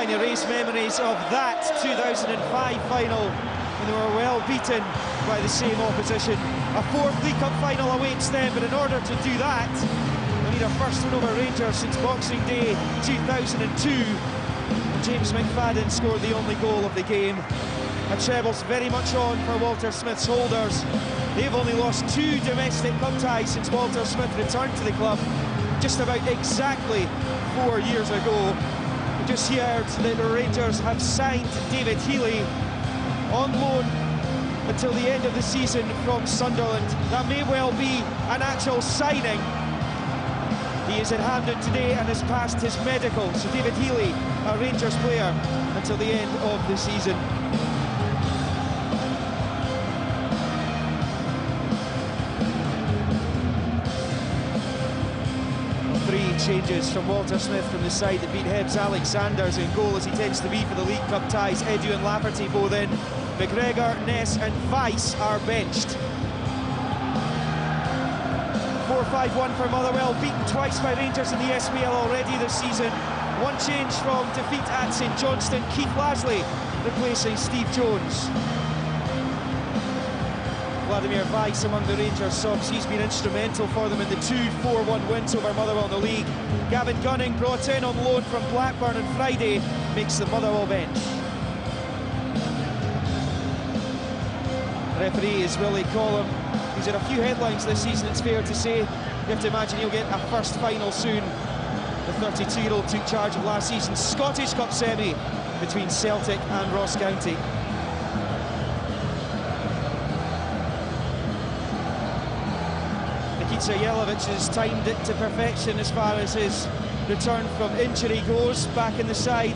trying to erase memories of that 2005 final when they were well beaten by the same opposition. A fourth League Cup final awaits them, but in order to do that, they need a first win over Rangers since Boxing Day 2002. James McFadden scored the only goal of the game. A treble's very much on for Walter Smith's holders. They've only lost 2 domestic cup ties since Walter Smith returned to the club just about exactly 4 years ago. We just heard that the Rangers have signed David Healy on loan until the end of the season from Sunderland. That may well be an actual signing. He is in Hampden today and has passed his medical. So David Healy, a Rangers player, until the end of the season. Changes from Walter Smith from the side that beat Hibs. Alexander's in goal, as he tends to be for the League Cup ties. Edu and Lafferty both in. McGregor, Ness and Weiss are benched. 4-5-1 for Motherwell, beaten twice by Rangers in the SPL already this season. One change from defeat at St Johnstone. Keith Lasley replacing Steve Jones. Vladimir Weiss among the Rangers subs. He's been instrumental for them in the 2-4-1 wins over Motherwell in the league. Gavin Gunning, brought in on loan from Blackburn on Friday, makes the Motherwell bench. Referee is Willie Collum. He's had a few headlines this season, it's fair to say. You have to imagine he'll get a first final soon. The 32-year-old took charge of last season's Scottish Cup semi between Celtic and Ross County. Jelavic has timed it to perfection as far as his return from injury goes. Back in the side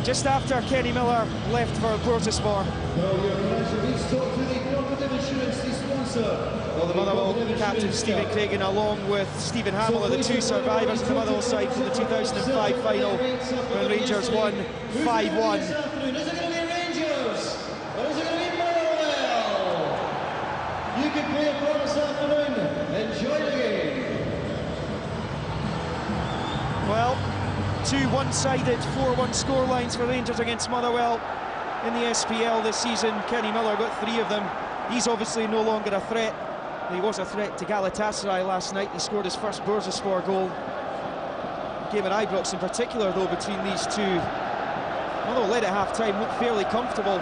just after Kenny Miller left for Bursaspor. Well, the Motherwell captain Stephen Craigan, along with Stephen Hamill, are the 2 survivors of the Motherwell side from the 2005 final when Rangers won 5-1. You can play abroad this afternoon. Enjoy the game. Well, 2 one-sided 4-1 scorelines for Rangers against Motherwell in the SPL this season. Kenny Miller got 3 of them. He's obviously no longer a threat. He was a threat to Galatasaray last night. He scored his first Bursaspor goal. Game at Ibrox in particular, though, between these two. Motherwell led at half-time, looked fairly comfortable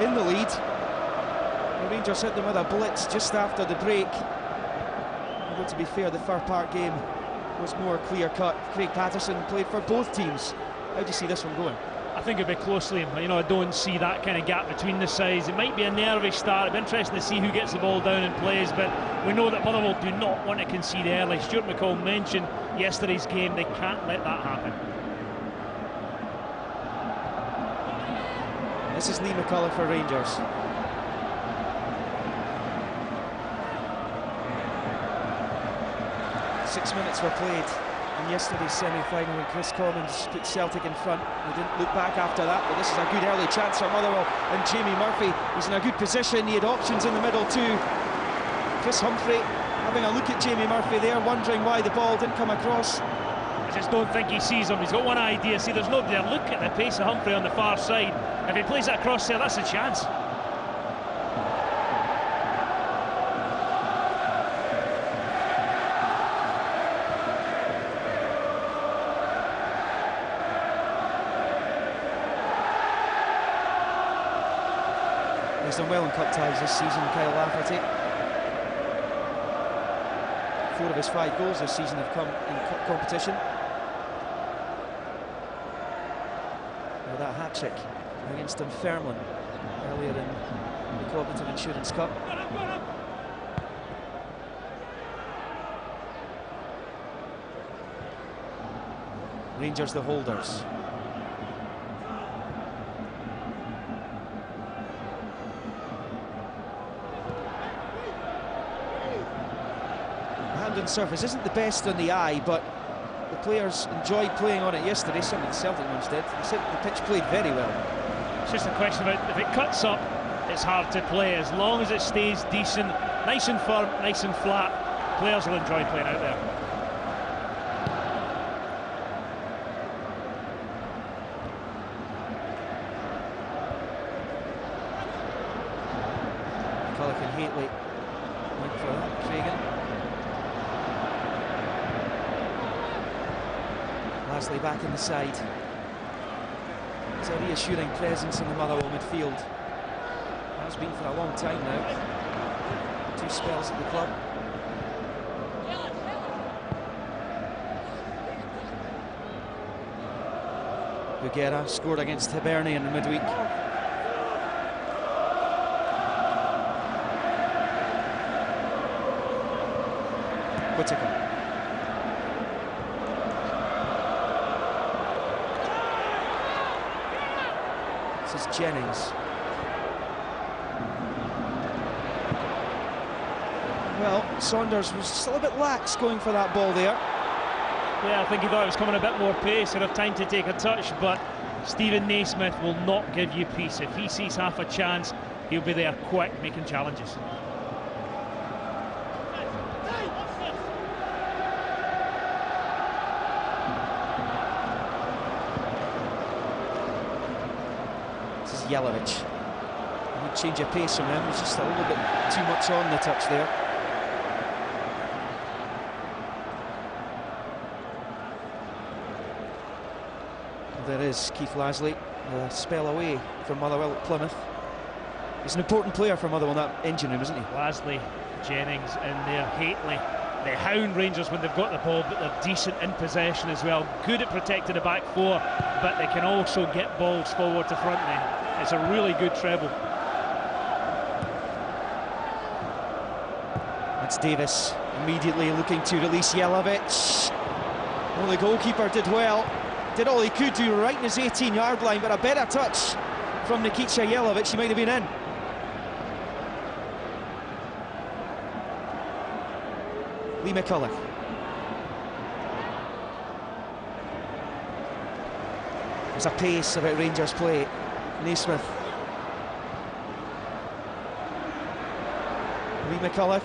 in the lead. The Rangers hit them with a blitz just after the break. Although, to be fair, the Fir Park game was more clear-cut. Craig Patterson played for both teams. How do you see this one going? I think it'll be close, Liam. You know, I don't see that kind of gap between the sides. It might be a nervy start. It'll be interesting to see who gets the ball down and plays, but we know that Motherwell do not want to concede early. Stuart McCall mentioned yesterday's game. They can't let that happen. This is Lee McCullough for Rangers. Six minutes were played in yesterday's semi-final when Chris Commons put Celtic in front. They didn't look back after that, but this is a good early chance for Motherwell, and Jamie Murphy is in a good position. He had options in the middle too. Chris Humphrey having a look at Jamie Murphy there, wondering why the ball didn't come across. I just don't think he sees him. He's got one idea. See, there's nobody there. Look at the pace of Humphrey on the far side. If he plays that cross there, that's a chance. He's done well in cup ties this season, Kyle Lafferty. 4 of his 5 goals this season have come in cup competition. Well, that hat-trick against Dunfermline earlier in the Cognitive Insurance Cup. Rangers the holders. Hampden surface isn't the best on the eye, but the players enjoyed playing on it yesterday. Some of the Celtic ones did. They said the pitch played very well. It's just a question about if it cuts up, it's hard to play. As long as it stays decent, nice and firm, nice and flat, players will enjoy playing out there. McCulloch and Haitley went for that. Cragen. Lasley back in the side. It's a reassuring presence in the Motherwell midfield. Has been for a long time now. 2 spells at the club. Bugera scored against Hibernian in the midweek. Whittaker. This is Jennings. Well, Saunders was still a bit lax going for that ball there. Yeah, I think he thought it was coming a bit more pace and have time to take a touch, but Stephen Naismith will not give you peace. If he sees half a chance, he'll be there quick, making challenges. This is Jelavic. He would change of pace from him. He's just a little bit too much on the touch there. There is Keith Lasley, a spell away from Motherwell at Plymouth. He's an important player for Motherwell in that engine room, isn't he? Lasley, Jennings in there, Haitley. They hound Rangers when they've got the ball, but they're decent in possession as well. Good at protecting the back four, but they can also get balls forward to front then. It's a really good treble. That's Davis immediately looking to release Jelavic. Well, the goalkeeper did well. Did all he could do right in his 18-yard line, but a better touch from Nikita Jelavic, he might have been in. Lee McCulloch. There's a pace about Rangers play. Naismith. Lee McCulloch.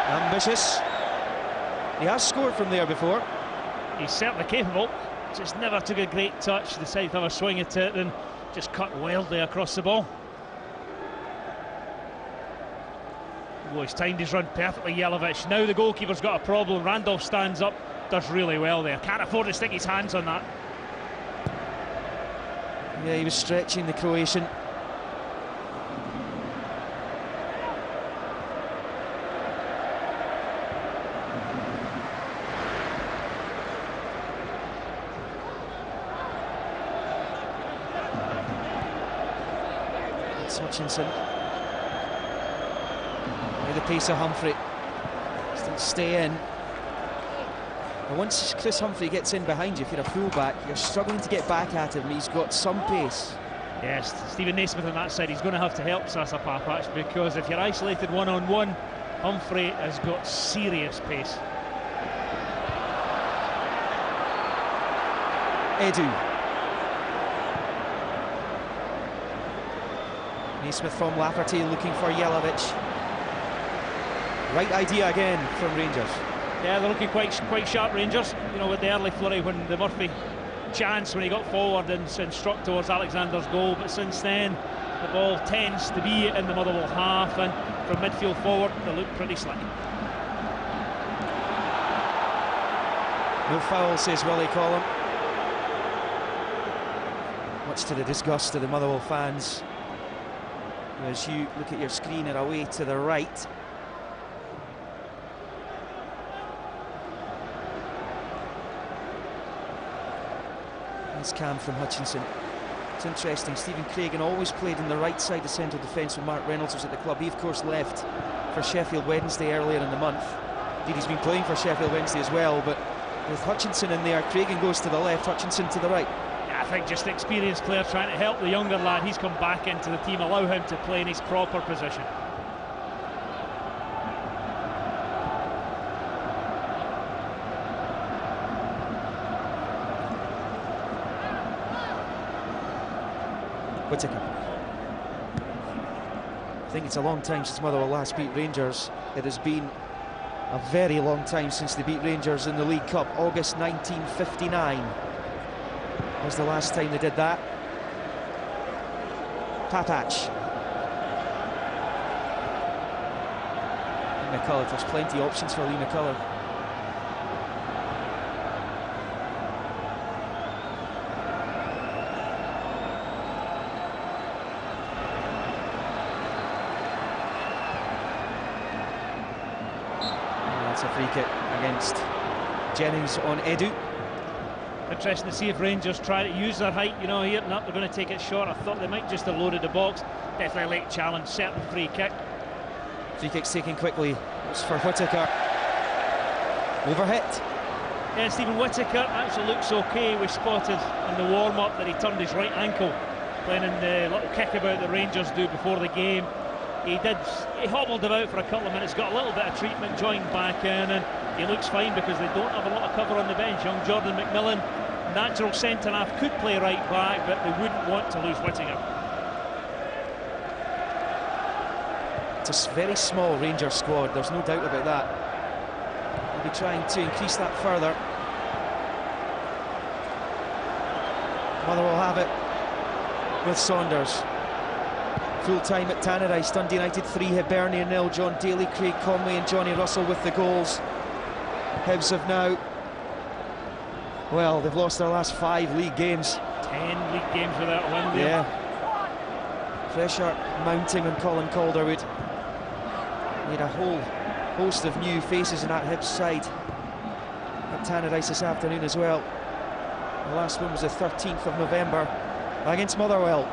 Ambitious. He has scored from there before. He's certainly capable. Just never took a great touch. Decided to have a swing at it and just cut wildly across the ball. Oh, he's timed his run perfectly, Jelavic. Now the goalkeeper's got a problem. Randolph stands up, does really well there. Can't afford to stick his hands on that. Yeah, he was stretching the Croatian. Hutchinson. With the pace of Humphrey. Still stay in. And once Chris Humphrey gets in behind you, if you're a full-back, you're struggling to get back at him. He's got some pace. Yes, Stephen Naismith on that side, he's going to have to help Sasa Papac, because if you're isolated one-on-one, Humphrey has got serious pace. Edu. Naismith from Lafferty looking for Jelavic. Right idea again from Rangers. Yeah, they're looking quite sharp, Rangers. You know, with the early flurry when the Murphy chance when he got forward and struck towards Alexander's goal, but since then the ball tends to be in the Motherwell half, and from midfield forward they look pretty slick. No foul, says Willie Collum. Much to the disgust of the Motherwell fans. As you look at your screen and away to the right. Nice cam from Hutchinson. It's interesting, Stephen Cragen always played in the right side of central defence when Mark Reynolds was at the club. He of course left for Sheffield Wednesday earlier in the month. Indeed, he's been playing for Sheffield Wednesday as well, but with Hutchinson in there, Cragen goes to the left, Hutchinson to the right. I think just the experienced player trying to help the younger lad. He's come back into the team, allow him to play in his proper position. Whittaker. I think it's a long time since Motherwell last beat Rangers. It has been a very long time since they beat Rangers in the League Cup. August 1959 was the last time they did that. Papac. McCullough. There's plenty of options for Lee McCullough. That's a free kick against Jennings on Edu. Interesting to see if Rangers try to use their height, you know, here. No, they're going to take it short. I thought they might just have loaded the box. Definitely late challenge, certain free kick. Free kick's taken quickly. It's for Whittaker. Overhit. Yeah, Stephen Whittaker actually looks okay. We spotted in the warm-up that he turned his right ankle playing in the little kickabout that Rangers do before the game. He hobbled about for a couple of minutes, got a little bit of treatment, joined back in, and he looks fine because they don't have a lot of cover on the bench. Young Jordan McMillan, natural centre-half, could play right back, but they wouldn't want to lose Whittaker. It's a very small Rangers squad, there's no doubt about that. They'll be trying to increase that further. Motherwell have it with Saunders. Full time at Tannadice, Dundee United 3, Hibernian 0. John Daly, Craig Conway and Johnny Russell with the goals. Hibs have now, well, they've lost their last 5 league games. 10 league games without a win there. Yeah. Pressure mounting on Colin Calderwood. Made a whole host of new faces in that Hibs side at Tannadice this afternoon as well. The last one was the 13th of November against Motherwell.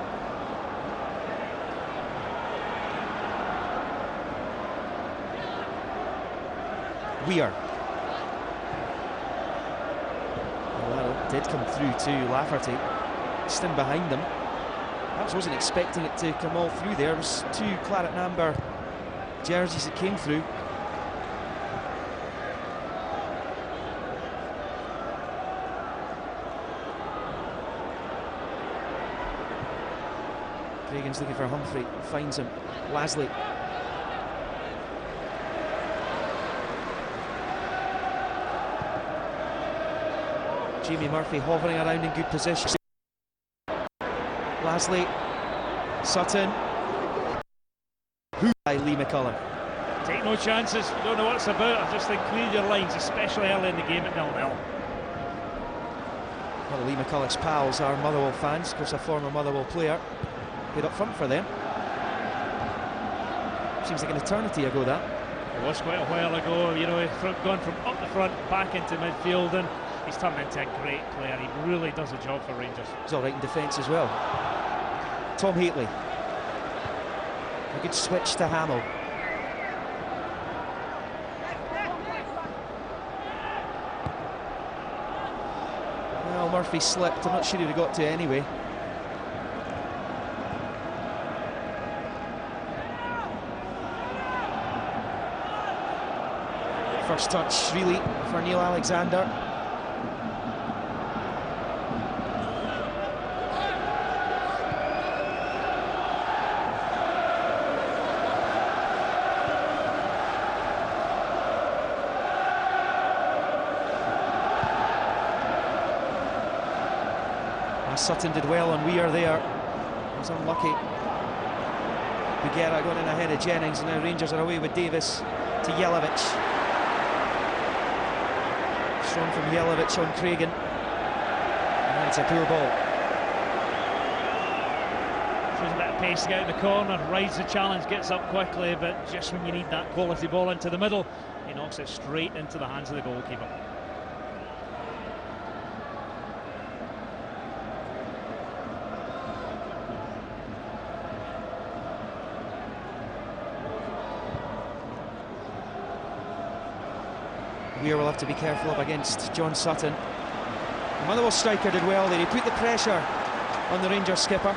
Weir. Well, it did come through to Lafferty. Just in behind them. Perhaps wasn't expecting it to come all through there. It was 2 claret and amber jerseys that came through. Cragan's looking for Humphrey, finds him. Lasley. Jamie Murphy hovering around in good position. Lasley, Sutton. Who by Lee McCullough? Take no chances, you don't know what it's about. I just think clear your lines, especially early in the game at 0-0. Well, Lee McCullough's pals are Motherwell fans, of course a former Motherwell player. Played up front for them. Seems like an eternity ago that. It was quite a while ago, you know, gone from up the front back into midfield, and he's turned into a great player. He really does a job for Rangers. He's all right in defence as well. Tom Haitley. A good switch to Hamill. Well, Murphy slipped. I'm not sure he'd have got to it anyway. First touch, really, for Neil Alexander. Sutton did well on Weir there. He was unlucky. Bugera got in ahead of Jennings, and now Rangers are away with Davis to Jelavic. Strong from Jelavic on Cragan. And it's a poor ball. Shows a bit of pace to get out in the corner, rides the challenge, gets up quickly, but just when you need that quality ball into the middle, he knocks it straight into the hands of the goalkeeper. Weir will have to be careful up against John Sutton. The Motherwell striker did well there. He put the pressure on the Rangers skipper.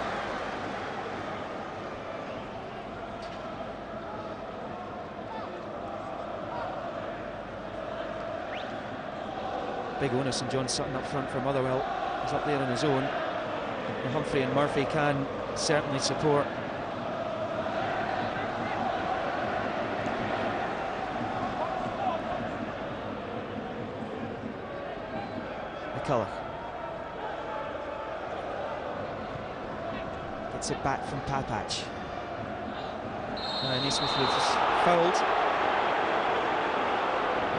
Big onus on John Sutton up front for Motherwell. He's up there on his own. And Humphrey and Murphy can certainly support. McCullough gets it back from Papach. Naismith was fouled.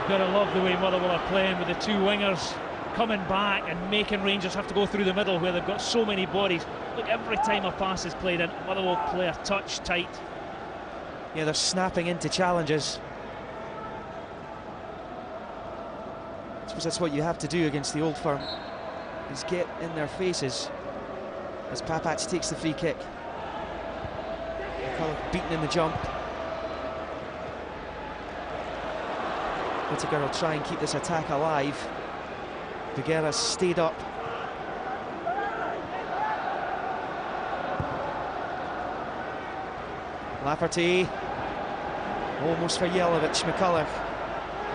You've got to love the way Motherwell are playing with the two wingers coming back and making Rangers have to go through the middle where they've got so many bodies. Look, every time a pass is played in, Motherwell play a touch tight. Yeah, they're snapping into challenges. I suppose that's what you have to do against the Old Firm, is get in their faces. As Papac takes the free kick. McCulloch beaten in the jump. Whittaker will try and keep this attack alive. Bugera stayed up. Lafferty. Almost for Jelavic. McCulloch.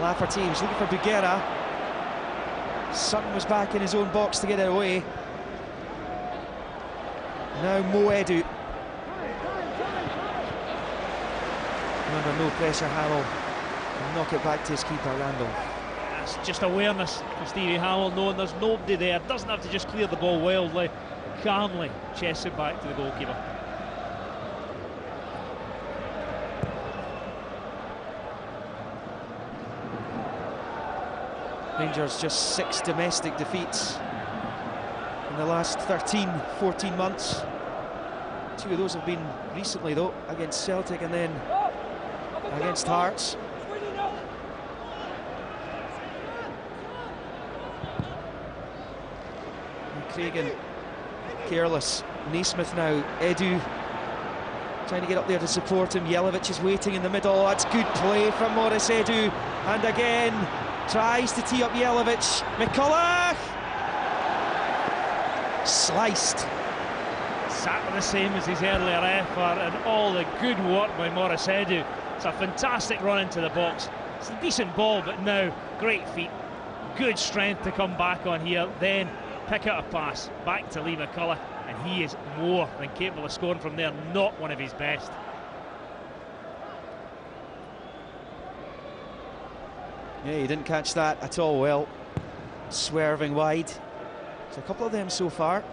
Lafferty was looking for Bugera. Sutton was back in his own box to get it away. Now Mo Edu. Under no pressure, Hamill will knock it back to his keeper, Randall. That's just awareness from Stevie Hamill, knowing there's nobody there. Doesn't have to just clear the ball wildly, calmly chests it back to the goalkeeper. Rangers just 6 domestic defeats in the last 13-14 months. 2 of those have been recently though, against Celtic and then against Hearts. And Cragen careless. Naismith now. Edu trying to get up there to support him. Jelavic is waiting in the middle. That's good play from Maurice Edu. And again tries to tee up Jelavic. McCulloch! Sliced. Exactly the same as his earlier effort, and all the good work by Maurice Edu. It's a fantastic run into the box. It's a decent ball, but now great feet, good strength to come back on here, then pick out a pass back to Lee McCulloch, and he is more than capable of scoring from there. Not one of his best. Yeah, he didn't catch that at all well. Swerving wide. There's a couple of them so far.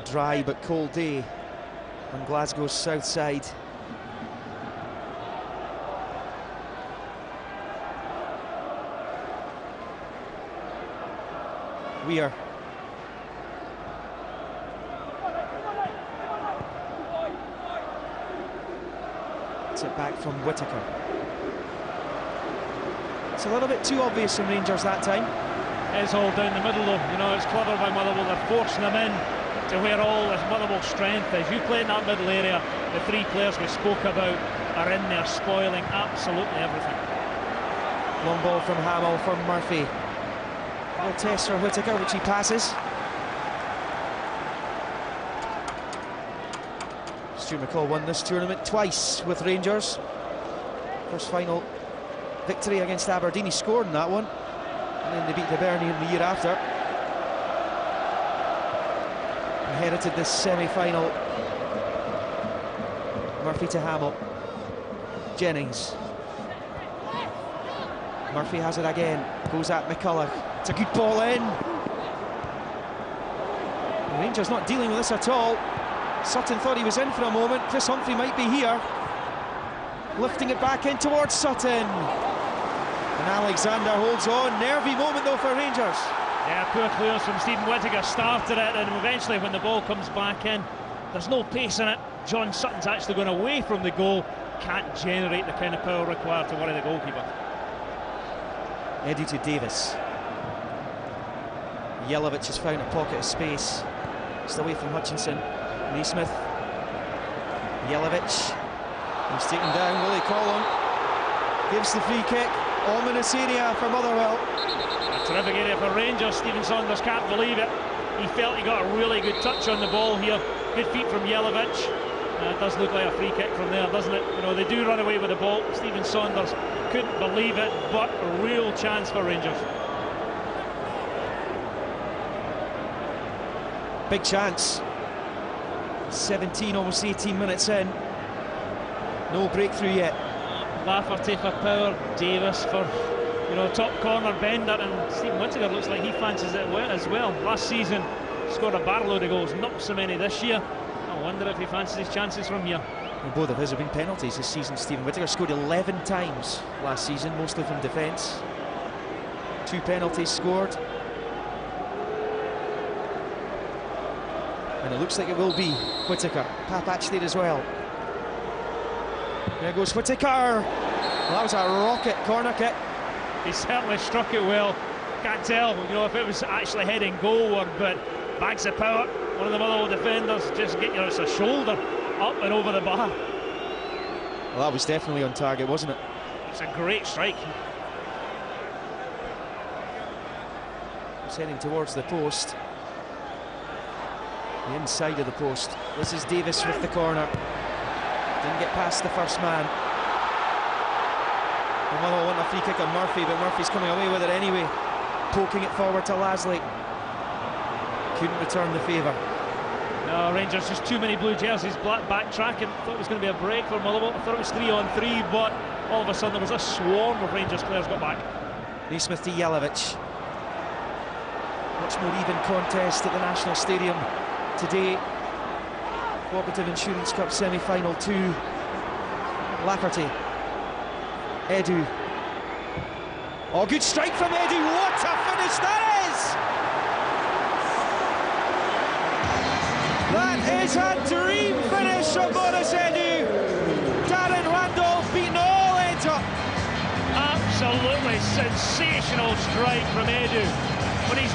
Dry but cold day on Glasgow's south side. Weir. It's it back from Whittaker. It's a little bit too obvious from Rangers that time. It's all down the middle though, you know, it's clever by Motherwell, they're forcing them in to where all this Motherwell strength is. You play in that middle area, the 3 players we spoke about are in there spoiling absolutely everything. Long ball from Hamill for Murphy. A little test for Whittaker, which he passes. Stuart McCall won this tournament twice with Rangers. First final victory against Aberdeen, he scored in that one. And then they beat Hibernian the year after. Inherited this semi-final. Murphy to Hamill. Jennings. Murphy has it again. Goes at McCulloch. It's a good ball in. The Rangers not dealing with this at all. Sutton thought he was in for a moment. Chris Humphrey might be here. Lifting it back in towards Sutton. And Alexander holds on. Nervy moment though for Rangers. Yeah, poor clearance from Stephen Whittaker started it, and eventually when the ball comes back in, there's no pace in it. John Sutton's actually going away from the goal. Can't generate the kind of power required to worry the goalkeeper. Edu to Davis. Jelavic has found a pocket of space. Just away from Hutchinson. Naismith. Jelavic. He's taken down. Will he call him? Gives the free kick. Ominous area for Motherwell. A terrific area for Rangers. Stephen Saunders can't believe it. He felt he got a really good touch on the ball here. Good feet from Jelavic. It does look like a free kick from there, doesn't it? You know, they do run away with the ball. Stephen Saunders couldn't believe it, but a real chance for Rangers. Big chance. 17, almost 18 minutes in. No breakthrough yet. Lafferty for power, Davis for, you know, top corner bender, and Stephen Whittaker looks like he fancies it as well. Last season scored a barrel of goals, not so many this year. I wonder if he fancies his chances from here. And both of his have been penalties this season. Stephen Whittaker scored 11 times last season, mostly from defence. 2 penalties scored. And it looks like it will be Whittaker. Papach there as well. There goes Whittaker. Well, that was a rocket corner kick. He certainly struck it well. Can't tell, you know, if it was actually heading goalward, but bags of power. One of the Motherwell defenders just get your shoulder up and over the bar. Well, that was definitely on target, wasn't it? It's a great strike. He's heading towards the post. The inside of the post. This is Davis with the corner. Didn't get past the first man. The Motherwell want a free kick on Murphy, but Murphy's coming away with it anyway. Poking it forward to Lasley. Couldn't return the favour. No, Rangers, just too many blue jerseys, backtracking. Thought it was going to be a break for Motherwell. I thought it was 3-on-3, but all of a sudden there was a swarm of Rangers players got back. Naismith to Jelavic. Much more even contest at the National Stadium today. Cooperative Insurance Cup semi-final 2. Lafferty. Edu. Oh, good strike from Edu. What a finish that is! That is a dream finish from Boris Edu. Darren Randolph beating all ends up. Absolutely sensational strike from Edu. When he's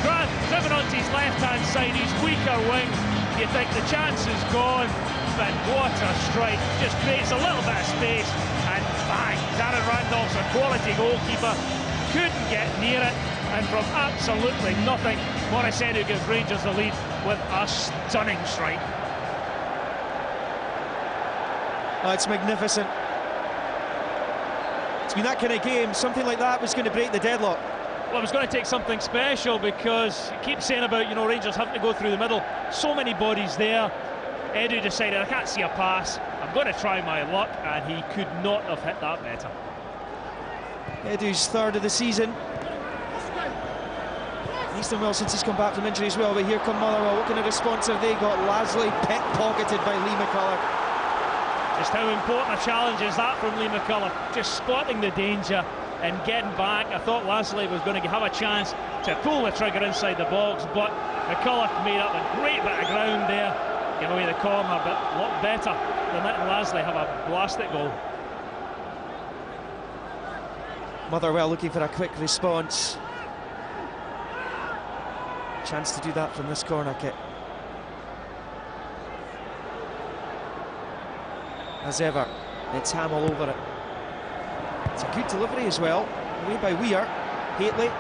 driven onto his left-hand side, his weaker wing, you think the chance is gone, but what a strike. Just creates a little bit of space, and bang, Darren Randolph's a quality goalkeeper, couldn't get near it, and from absolutely nothing, Boris Edu gives Rangers the lead with a stunning strike. Oh, it's magnificent. It's been that kind of game. Something like that was going to break the deadlock. Well, it was going to take something special, because you keep saying about, you know, Rangers having to go through the middle. So many bodies there. Edu decided, I can't see a pass, I'm going to try my luck, and he could not have hit that better. Edu's third of the season. Eastonwell since he's come back from injury as well, but here come Motherwell. What kind of response have they got? Lasley pickpocketed by Lee McCulloch. Just how important a challenge is that from Lee McCulloch, just spotting the danger and getting back. I thought Lasley was going to have a chance to pull the trigger inside the box, but McCulloch made up a great bit of ground there, give away the corner, but a lot better than letting Lasley have a blasted goal. Motherwell looking for a quick response. Chance to do that from this corner kick. As ever, it's Ham all over it. It's a good delivery as well, away by Weir. Haitley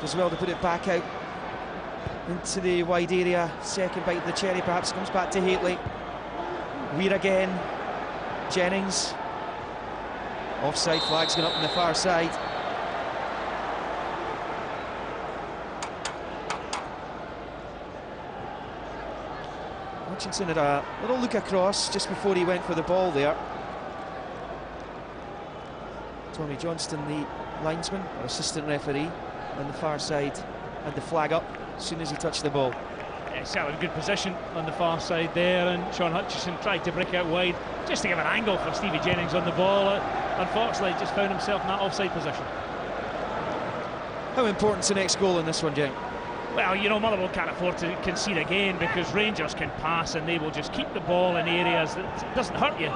does well to put it back out into the wide area. Second bite of the cherry perhaps, comes back to Haitley. Weir again. Jennings. Offside flag's going up on the far side. Hutchinson had a little look across just before he went for the ball there. Tommy Johnston, the linesman, or assistant referee, on the far side, had the flag up as soon as he touched the ball. Yeah, set up a good position on the far side there, and Sean Hutchinson tried to break out wide just to give an angle for Stevie Jennings on the ball. Unfortunately, just found himself in that offside position. How important's the next goal in this one, Jeng? Well, you know, Motherwell can't afford to concede again, because Rangers can pass and they will just keep the ball in areas that it doesn't hurt you,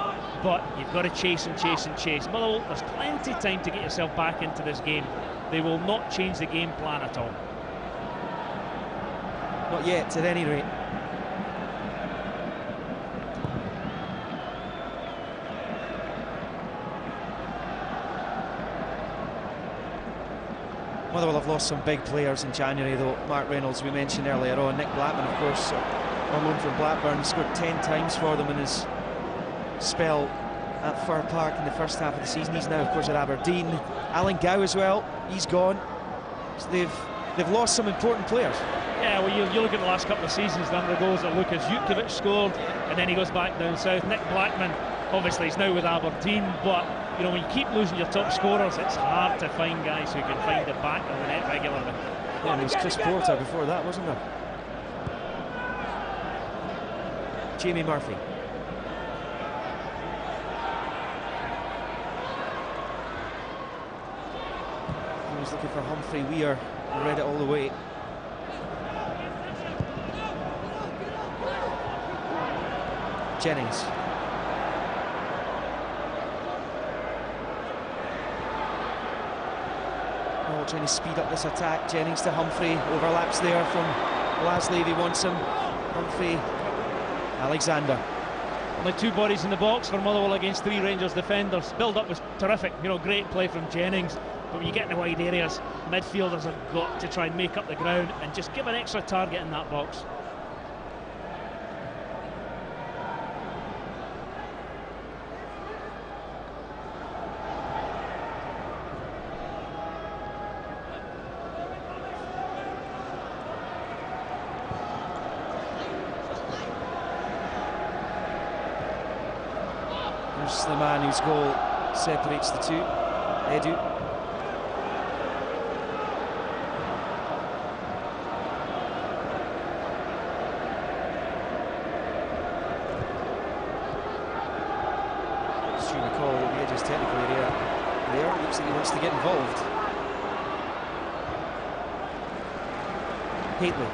but you've got to chase and chase and chase. Motherwell, there's plenty of time to get yourself back into this game. They will not change the game plan at all. Not yet, at any rate. Motherwell have lost some big players in January, though. Mark Reynolds, we mentioned earlier on. Nick Blackman, of course, on loan from Blackburn, scored 10 times for them in his spell at Fir Park in the first half of the season. He's now, of course, at Aberdeen. Alan Gow as well, he's gone. So they've lost some important players. Yeah, well, you look at the last couple of seasons, the number of goals that Lukas Jutkiewicz scored, and then he goes back down south. Nick Blackman, obviously, he's now with Aberdeen, but you know, when you keep losing your top scorers, it's hard to find guys who can find the back of the net regularly. Yeah, and it was Chris Porter before that, wasn't there? Jamie Murphy. He was looking for Humphrey Weir, read it all the way. Jennings. Oh, trying to speed up this attack. Jennings to Humphrey, overlaps there from Lasley if he wants him. Humphrey, Alexander. Only 2 bodies in the box for Motherwell against 3 Rangers defenders. Build up was terrific, you know, great play from Jennings. But when you get in the wide areas, midfielders have got to try and make up the ground and just give an extra target in that box. There's the man whose goal separates the two, Edu. Stu McCall, the edge's technical area there. Looks like he wants to get involved. Haitley.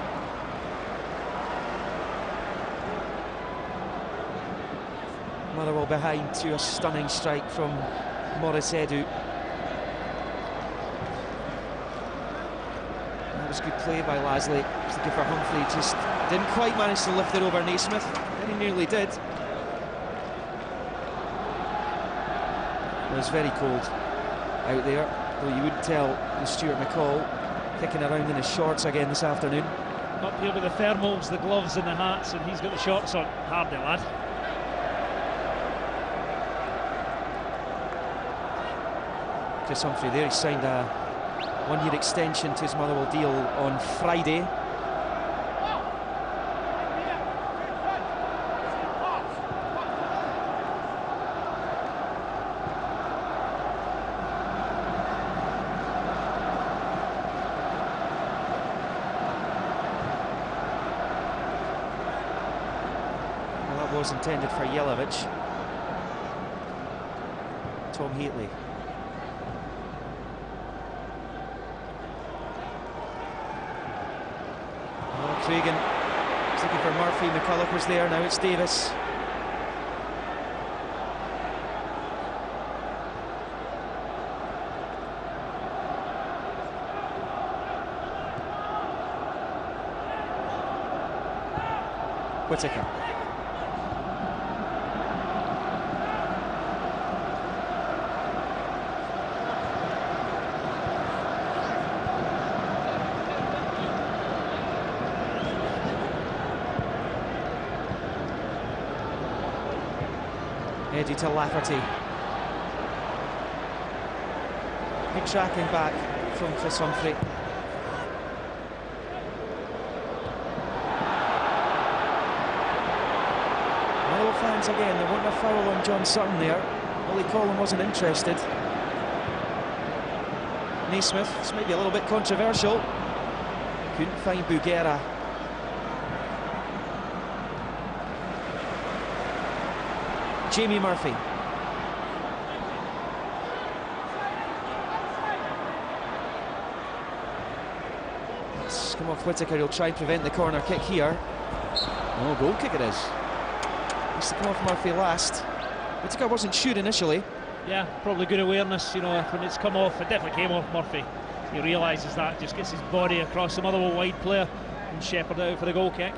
Motherwell behind to a stunning strike from Morris Edu. That was good play by Lasley. Just looking for Humphrey, just didn't quite manage to lift it over Naismith. Then he nearly did. It was very cold out there, though you wouldn't tell with Stuart McCall kicking around in his shorts again this afternoon. Up here with the thermals, the gloves and the hats, and he's got the shorts on. Hardy lad. Chris Humphrey there, he signed a 1-year extension to his Motherwell deal on Friday. Well, that was intended for Jelavic. Tom Haitley. Cragen is looking for Murphy. McCulloch was there, now it's Davis. Whittaker. Eddie to Lafferty. Good tracking back from Chris Humphrey. Motherwell fans again, they want a foul on John Sutton there. Willie Collin wasn't interested. Naismith, this might be a little bit controversial. Couldn't find Bugera. Jamie Murphy. It's come off Whittaker, he'll try and prevent the corner kick here. Oh, goal kick it is. Needs to come off Murphy last. Whittaker wasn't sure initially. Yeah, probably good awareness, you know, when it's come off. It definitely came off Murphy. He realises that, just gets his body across the Motherwell wide player and shepherded out for the goal kick.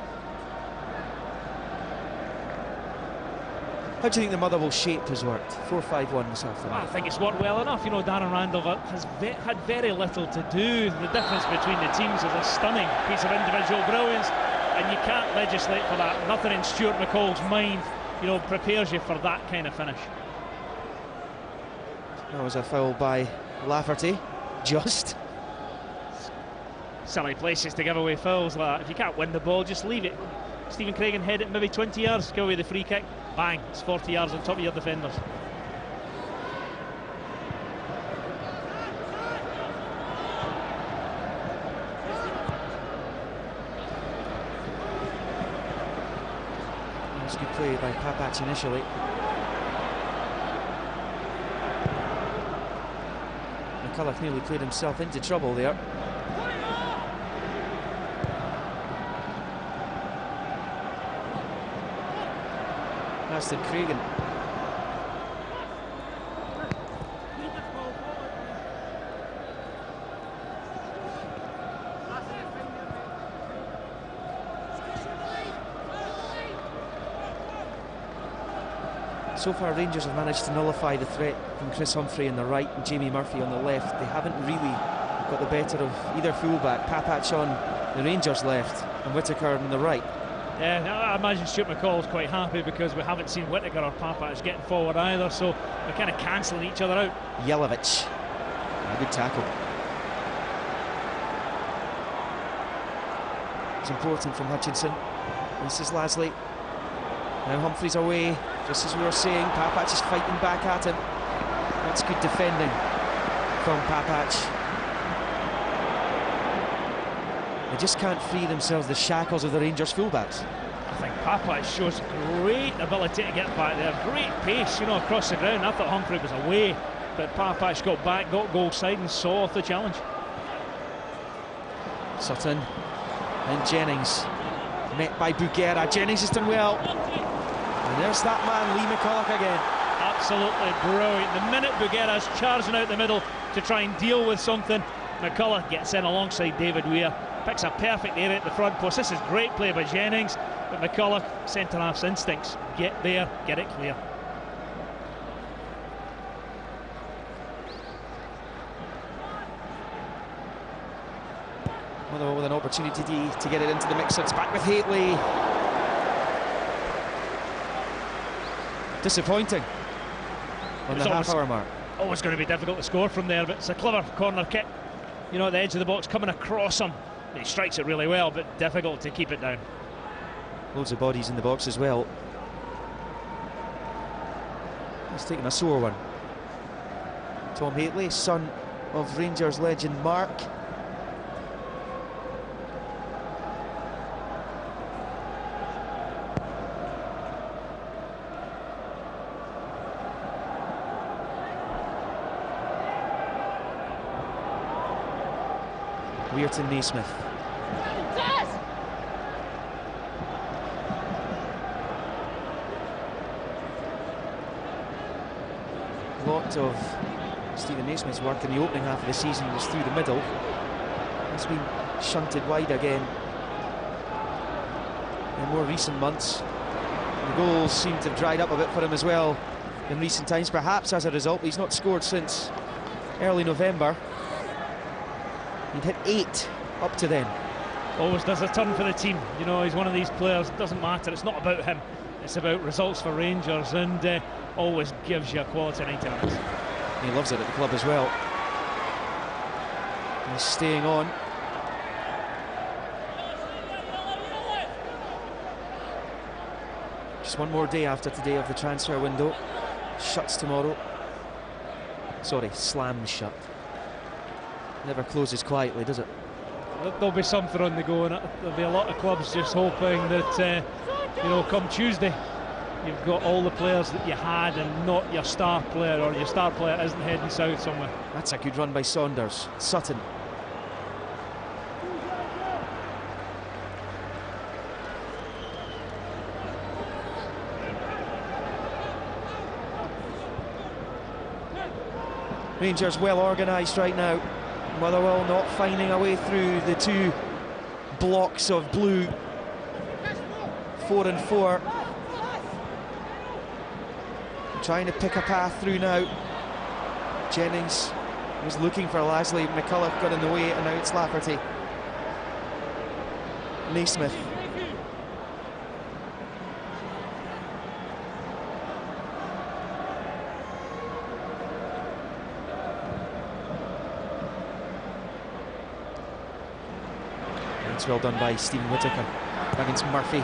How do you think the Motherwell shape has worked? 4-5-1 this afternoon. I think it's worked well enough. You know, Darren Randall has had very little to do. The difference between the teams is a stunning piece of individual brilliance, and you can't legislate for that. Nothing in Stuart McCall's mind, you know, prepares you for that kind of finish. That was a foul by Lafferty. Just. silly places to give away fouls like that. If you can't win the ball, just leave it. Stephen Craigan head it maybe 20 yards, give away the free kick, bang, it's 40 yards on top of your defenders. That's good play by Papac initially. McCulloch nearly played himself into trouble there. Aston Craigan. So far Rangers have managed to nullify the threat from Chris Humphrey on the right and Jamie Murphy on the left. They haven't really got the better of either fullback. Papac on the Rangers left and Whittaker on the right. Yeah, I imagine Stuart McCall's quite happy because we haven't seen Whittaker or Papac getting forward either, so we're kind of cancelling each other out. Jelavic, a good tackle. It's important from Hutchinson. This is Lasley. Now Humphrey's away, just as we were saying. Papac is fighting back at him. That's good defending from Papac. They just can't free themselves the shackles of the Rangers fullbacks. I think Papac shows great ability to get back there, great pace, you know, across the ground. I thought Humphrey was away, but Papac got back, got goal side and saw off the challenge. Sutton and Jennings, met by Bugera. Jennings has done well. And there's that man, Lee McCulloch again. Absolutely brilliant. The minute Bugera's charging out the middle to try and deal with something, McCulloch gets in alongside David Weir, picks a perfect area at the front post. This is great play by Jennings, but McCulloch, centre-half's instincts, get there, get it clear. Motherwell with an opportunity to get it into the mix. It's back with Haitley. Disappointing on the half-hour mark. Always going to be difficult to score from there, but it's a clever corner kick. You know, at the edge of the box, coming across him. He strikes it really well, but difficult to keep it down. Loads of bodies in the box as well. He's taking a sore one. Tom Haitley, son of Rangers legend Mark. Weirton Naismith. A lot of Stephen Naismith's work in the opening half of the season was through the middle. It's been shunted wide again in more recent months. The goals seem to have dried up a bit for him as well in recent times, perhaps as a result. He's not scored since early November. He'd hit 8 up to then. Always does a turn for the team. You know, he's one of these players, it doesn't matter, it's not about him. It's about results for Rangers, and always gives you a quality night out. He loves it at the club as well. He's staying on. Just one more day after today of the transfer window. Shuts tomorrow. Sorry, slams shut. Never closes quietly, does it? There'll be something on the go, and there'll be a lot of clubs just hoping that, you know, come Tuesday, you've got all the players that you had and not your star player, or your star player isn't heading south somewhere. That's a good run by Saunders. Sutton. Rangers well organised right now. Motherwell not finding a way through the two blocks of blue. 4 and 4. Trying to pick a path through now. Jennings was looking for Lasley. McCulloch got in the way, and now it's Lafferty. Naismith. That's well done by Stephen Whittaker against Murphy.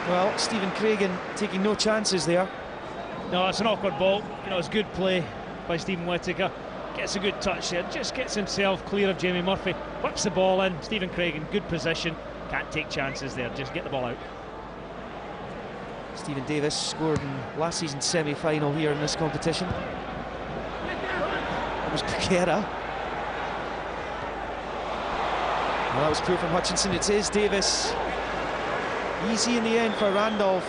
Well, Stephen Craigan taking no chances there. No, it's an awkward ball. You know, it's good play by Stephen Whittaker. Gets a good touch there, just gets himself clear of Jamie Murphy. Whips the ball in. Stephen Craigan, good position. Can't take chances there, just get the ball out. Stephen Davis scored in last season's semi-final here in this competition. That was Becerra. Well, that was poor from Hutchinson. It is Davis. Easy in the end for Randolph.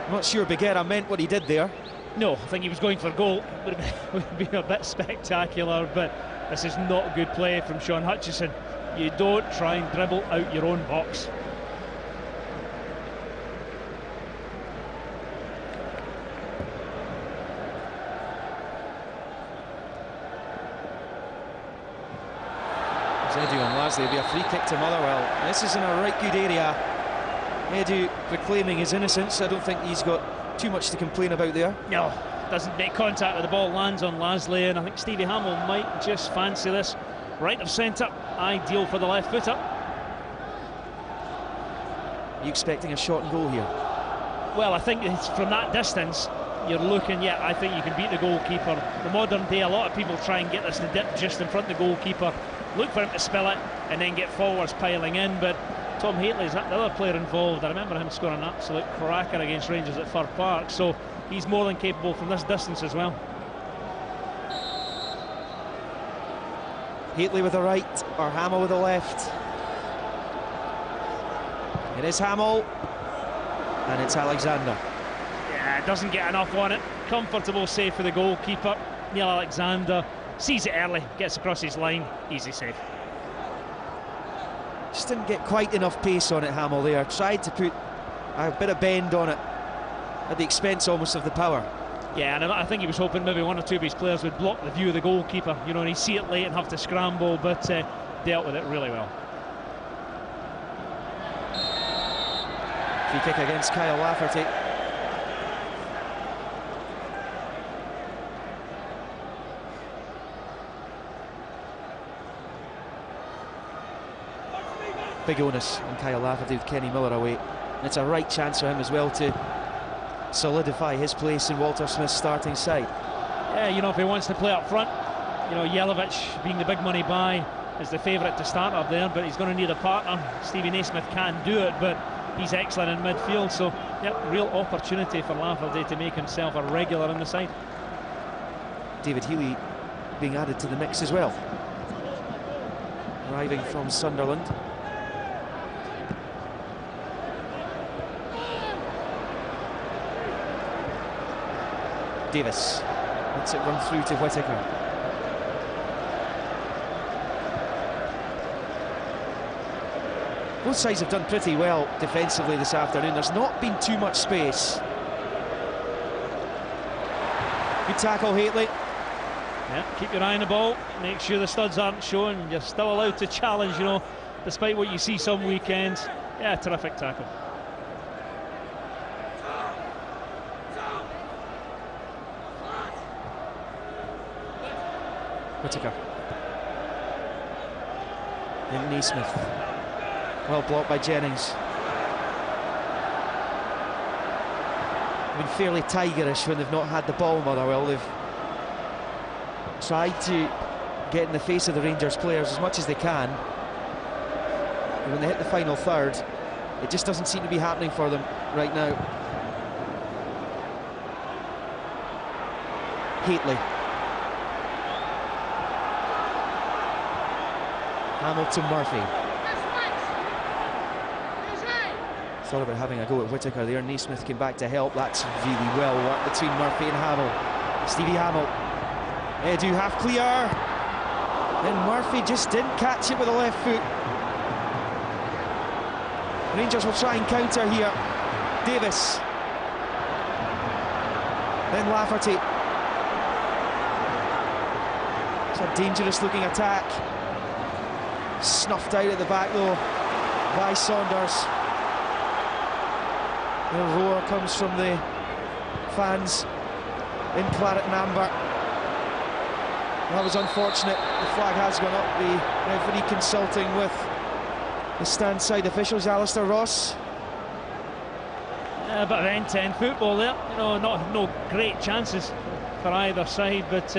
I'm not sure Becerra meant what he did there. No, I think he was going for goal. Would have been a bit spectacular, but this is not good play from Sean Hutchison. You don't try and dribble out your own box. There's Edu on Lasley. It'll be a free kick to Motherwell. This is in a right good area. Edu reclaiming his innocence. I don't think he's got too much to complain about there. No, doesn't make contact with the ball, lands on Lasley, and I think Stevie Hamill might just fancy this. Right of centre, ideal for the left footer. Are you expecting a shot and goal here? Well, I think it's from that distance, you're looking, yeah, I think you can beat the goalkeeper. The modern day, a lot of people try and get this to dip just in front of the goalkeeper, look for him to spill it, and then get forwards piling in, but Tom Haitley's the other player involved. I remember him scoring an absolute cracker against Rangers at Fir Park, so he's more than capable from this distance as well. Haitley with the right, or Hamill with the left. It is Hamill, and it's Alexander. Yeah, doesn't get enough on it. Comfortable save for the goalkeeper. Neil Alexander sees it early, gets across his line, easy save. Just didn't get quite enough pace on it, Hamill there. Tried to put a bit of bend on it at the expense almost of the power. Yeah, and I think he was hoping maybe one or two of his players would block the view of the goalkeeper, you know, and he'd see it late and have to scramble, but dealt with it really well. Free kick against Kyle Lafferty. Big onus on Kyle Lafferty with Kenny Miller away. And it's a right chance for him as well to solidify his place in Walter Smith's starting side. Yeah, you know, if he wants to play up front, you know, Jelavic being the big money buy is the favourite to start up there, but he's going to need a partner. Stevie Naismith can do it, but he's excellent in midfield, so yep, real opportunity for Lafferty to make himself a regular in the side. David Healy being added to the mix as well, arriving from Sunderland. Davis lets it run through to Whittaker. Both sides have done pretty well defensively this afternoon. There's not been too much space. Good tackle, Haitley. Yeah, keep your eye on the ball, make sure the studs aren't showing. You're still allowed to challenge, you know, despite what you see some weekends. Yeah, terrific tackle. Whittaker. Then Naismith. Well blocked by Jennings. Been fairly tigerish when they've not had the ball, Motherwell. They've tried to get in the face of the Rangers players as much as they can. But when they hit the final third, it just doesn't seem to be happening for them right now. Haitley. Hamilton Murphy. Thought about having a go at Whittaker there. Naismith came back to help. That's really well worked between Murphy and Hamill. Stevie Hamill. Edu half clear. Then Murphy just didn't catch it with the left foot. Rangers will try and counter here. Davis. Then Lafferty. It's a dangerous looking attack. Snuffed out at the back though by Saunders. The roar comes from the fans in claret and amber. That was unfortunate. The flag has gone up. The referee consulting with the stand side officials. Alistair Ross. A bit of end-to-end football there. You know, no great chances for either side, but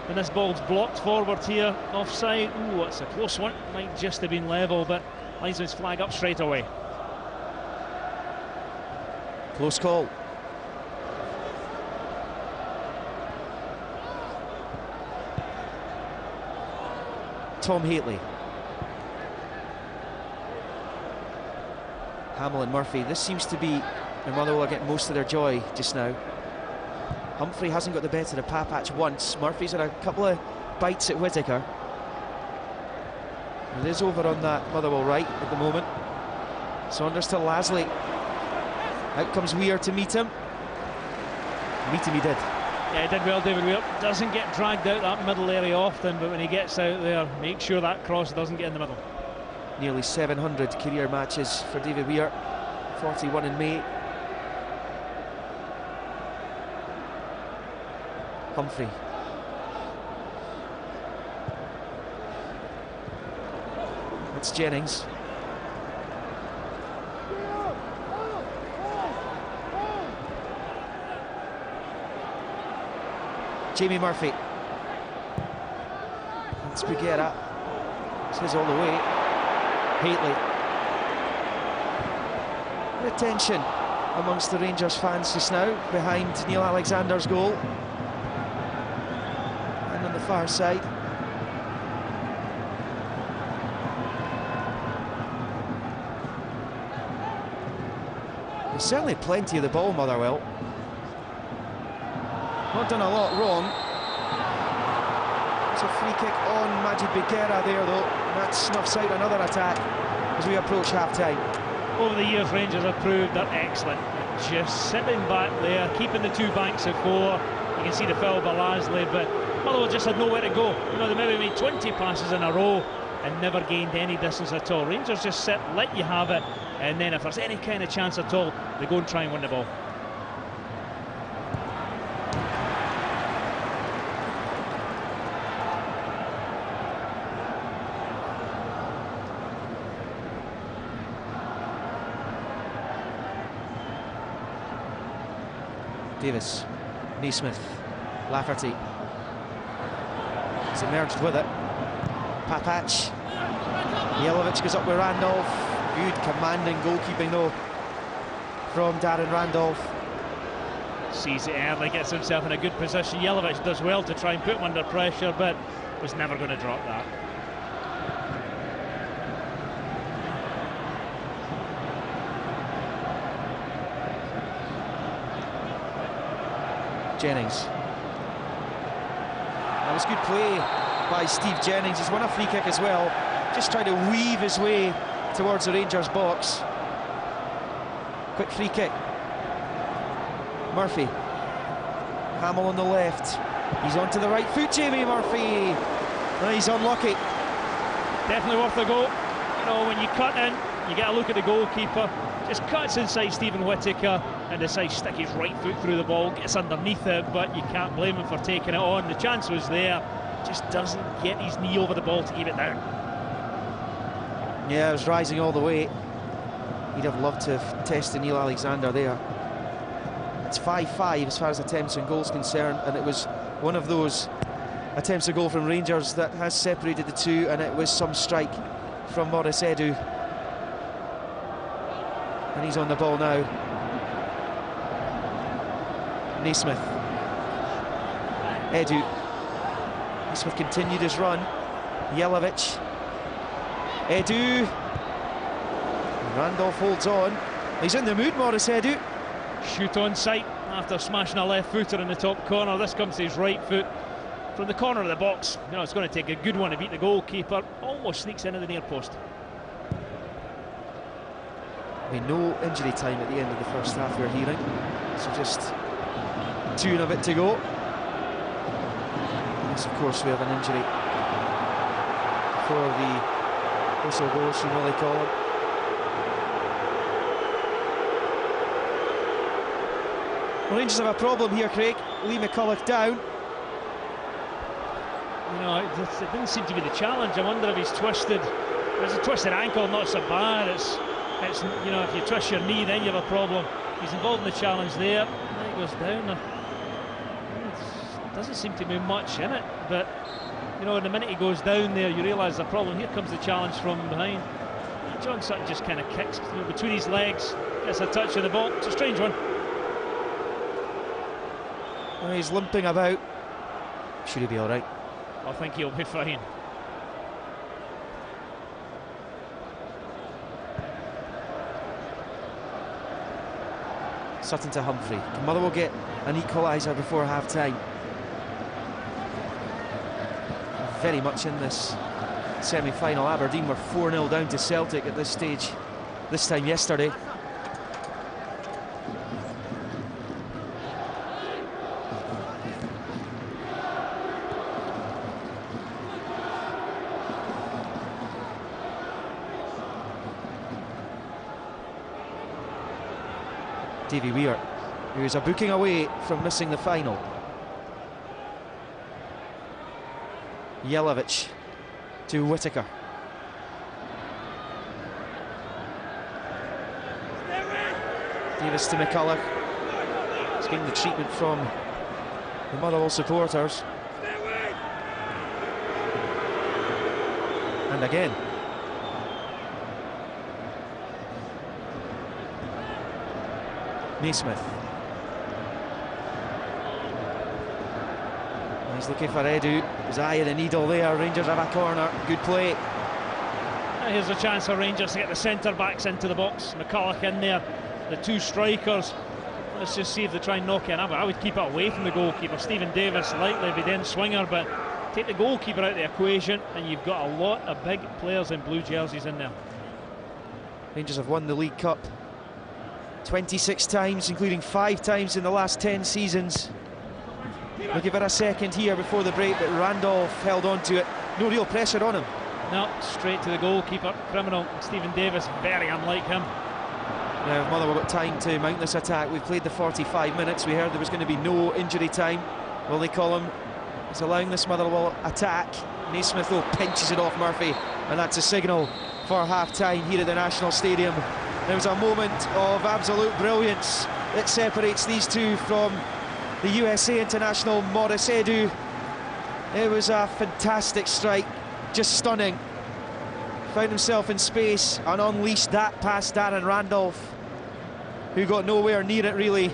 when this ball's blocked forward here, offside. Ooh, it's a close one. Might just have been level, but linesman's flag up straight away. Close call. Tom Haitley. Hamill and Murphy. This seems to be where Motherwell are getting most of their joy just now. Humphrey hasn't got the better of Papach once. Murphy's had a couple of bites at Whittaker. It is over on that Motherwell right at the moment. Saunders to Lasley. Out comes Weir to meet him. Meet him he did. Yeah, he did well, David Weir. Doesn't get dragged out that middle area often, but when he gets out there, make sure that cross doesn't get in the middle. Nearly 700 career matches for David Weir. 41 in May. Humphrey. It's Jennings. Jamie Murphy. It's Bruguera. Says all the way. Haitley. The tension amongst the Rangers fans just now behind Neil Alexander's goal. And on the far side. There's certainly plenty of the ball, Motherwell. Not done a lot wrong. It's a free kick on Majid Bruguera there though, and that snuffs out another attack as we approach half-time. Over the years, Rangers have proved they're excellent. Just sitting back there, keeping the two banks of four. You can see the foul by Lasley, but Motherwell just had nowhere to go. You know, they maybe made 20 passes in a row and never gained any distance at all. Rangers just sit, let you have it, and then if there's any kind of chance at all, they go and try and win the ball. Davis, Naismith, Lafferty. He's emerged with it. Papach. Jelovic goes up with Randolph. Good commanding goalkeeping though from Darren Randolph. Sees it early, gets himself in a good position. Jelovic does well to try and put him under pressure, but was never going to drop that. Jennings. That was good play by Steve Jennings. He's won a free kick as well. Just trying to weave his way towards the Rangers box. Quick free kick. Murphy. Hamill on the left. He's onto the right foot, Jamie Murphy. And he's unlucky. Definitely worth a go. You know, when you cut in, you get a look at the goalkeeper. Just cuts inside Stephen Whittaker and decides to stick his right foot through the ball, gets underneath it, but you can't blame him for taking it on. The chance was there, just doesn't get his knee over the ball to keep it down. Yeah, it was rising all the way. He'd have loved to have tested Neil Alexander there. It's 5-5 as far as attempts and goals concerned, and it was one of those attempts at goal from Rangers that has separated the two, and it was some strike from Maurice Edu. And he's on the ball now. Naismith. Edu. Naismith continued his run. Jelovic. Edu. Randolph holds on. He's in the mood, Maurice Edu. Shoot on sight after smashing a left footer in the top corner. This comes to his right foot from the corner of the box. You know, it's going to take a good one to beat the goalkeeper. Almost sneaks into the near post. No injury time at the end of the first half, we're hearing. So just 2 and a bit to go. Yes, of course, we have an injury for the whistle goal, should really call it. Well, Rangers have a problem here, Craig. Lee McCulloch down. You know, it didn't seem to be the challenge. I wonder if he's twisted. If it's a twisted ankle, not so bad. It's you know, if you twist your knee, then you have a problem. He's involved in the challenge there. Then he goes down. It doesn't seem to be much in it, but you know, the minute he goes down there, you realise the problem. Here comes the challenge from behind. John Sutton just kind of kicks between his legs, gets a touch of the ball. It's a strange one. Well, he's limping about. Should he be all right? I think he'll be fine. Sutton to Humphrey. Motherwell will get an equaliser before half-time. Very much in this semi-final. Aberdeen were 4-0 down to Celtic at this stage, this time yesterday. Davy Weir, who is a booking away from missing the final. Jelavic to Whittaker. Davis to McCullough. He's getting the treatment from the Motherwell supporters. And again. Naismith. He's looking for Edu. His eye of the needle there. Rangers have a corner. Good play. Here's a chance for Rangers to get the centre-backs into the box. McCulloch in there. The two strikers. Let's just see if they try and knock it in. I would keep it away from the goalkeeper. Stephen Davis likely to be then swinger, but take the goalkeeper out of the equation and you've got a lot of big players in blue jerseys in there. Rangers have won the League Cup 26 times, including 5 times in the last 10 seasons. We'll give it a second here before the break, but Randolph held on to it. No real pressure on him. No, straight to the goalkeeper. Criminal. Stephen Davis, very unlike him. Now, Motherwell got time to mount this attack. We've played the 45 minutes. We heard there was going to be no injury time. Will they call him? He's allowing this Motherwell attack. Naismith, though, pinches it off Murphy, and that's a signal for half-time here at the National Stadium. There was a moment of absolute brilliance that separates these two from the USA international Maurice Edu. It was a fantastic strike, just stunning. Found himself in space and unleashed that past Darren Randolph, who got nowhere near it really.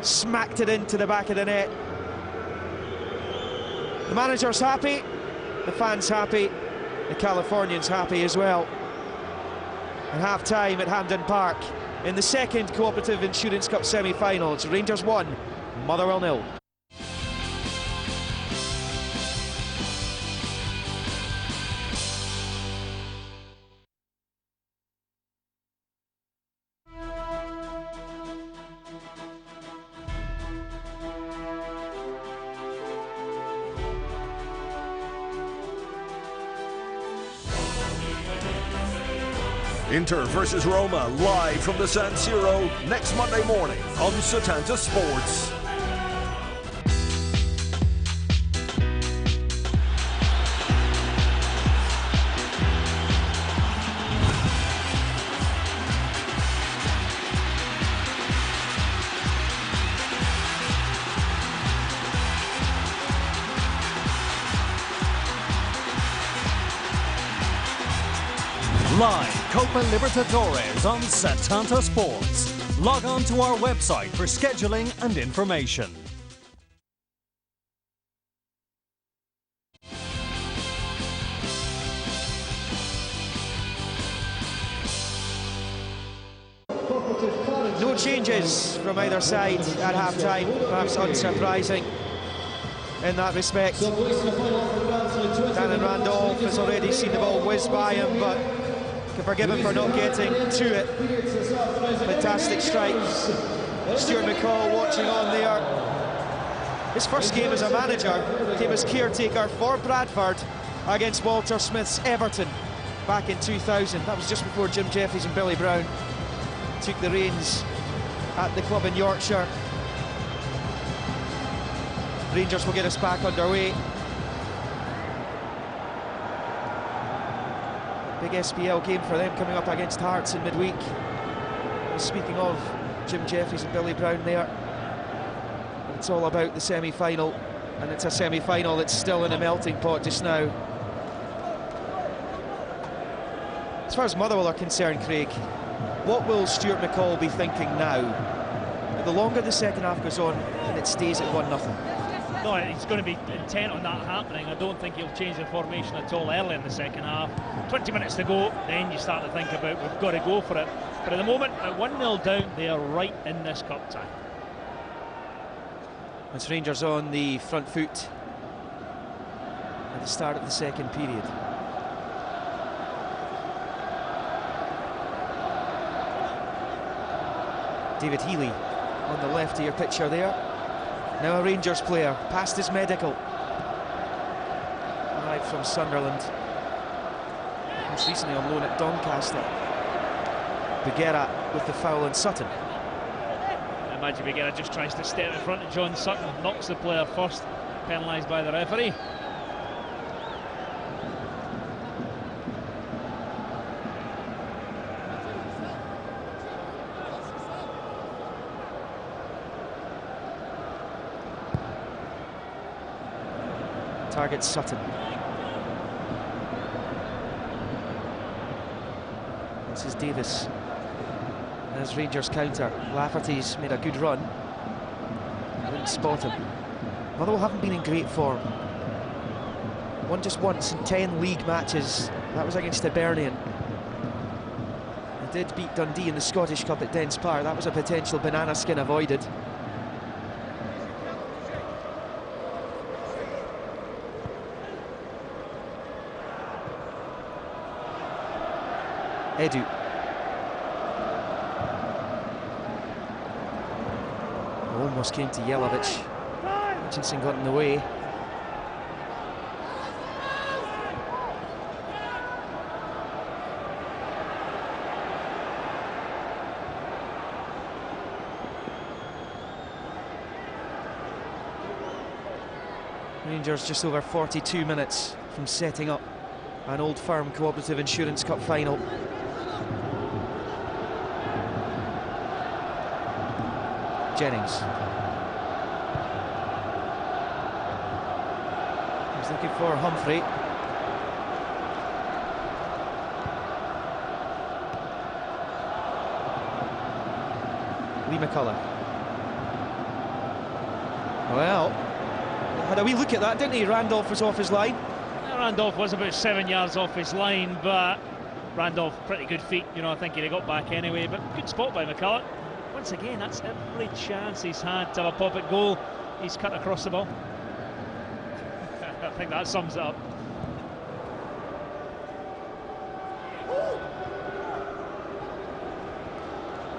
Smacked it into the back of the net. The manager's happy, the fans happy, the Californians happy as well. And half-time at Hampden Park in the second Cooperative Insurance Cup semi-final. It's Rangers 1, Motherwell 0. Inter versus Roma, live from the San Siro next Monday morning on Setanta Sports. Live Copa Libertadores on Setanta Sports. Log on to our website for scheduling and information. No changes from either side at half-time, perhaps unsurprising in that respect. Darren Randolph has already seen the ball whiz by him, but can forgive him for not getting to it. Fantastic strike. Stuart McCall watching on there. His first game as a manager came as caretaker for Bradford against Walter Smith's Everton back in 2000. That was just before Jim Jeffries and Billy Brown took the reins at the club in Yorkshire. Rangers will get us back underway. Big SPL game for them coming up against Hearts in midweek. Speaking of Jim Jeffries and Billy Brown there, it's all about the semi-final, and it's a semi-final that's still in a melting pot just now. As far as Motherwell are concerned, Craig, what will Stuart McCall be thinking now? The longer the second half goes on and it stays at 1-0. No, he's going to be intent on that happening. I don't think he'll change the formation at all early in the second half. 20 minutes to go, then you start to think about, we've got to go for it. But at the moment, at 1-0 down, they are right in this cup tie. It's Rangers on the front foot at the start of the second period. David Healy on the left of your picture there. Now a Rangers player, past his medical. Arrived from Sunderland. Most recently on loan at Doncaster. Bugera with the foul on Sutton. I imagine Bugera just tries to step in front of John Sutton, knocks the player first, penalised by the referee. Targets Sutton. This is Davis. As Rangers counter, Lafferty's made a good run. I didn't spot him. Motherwell haven't been in great form. Won just once in 10 league matches. That was against Hibernian. They did beat Dundee in the Scottish Cup at Dens Park. That was a potential banana skin avoided. Edu. Almost came to Jelavic. Hutchinson got in the way. Rangers just over 42 minutes from setting up an Old Firm Cooperative Insurance Cup final. Jennings. He's looking for Humphrey. Lee McCullough. Well, had a wee look at that, didn't he? Randolph was off his line. Randolph was about 7 yards off his line, but Randolph, pretty good feet, you know, I think he'd have got back anyway, but good spot by McCullough. Once again, that's every chance he's had to have a pop at goal. He's cut across the ball. I think that sums it up.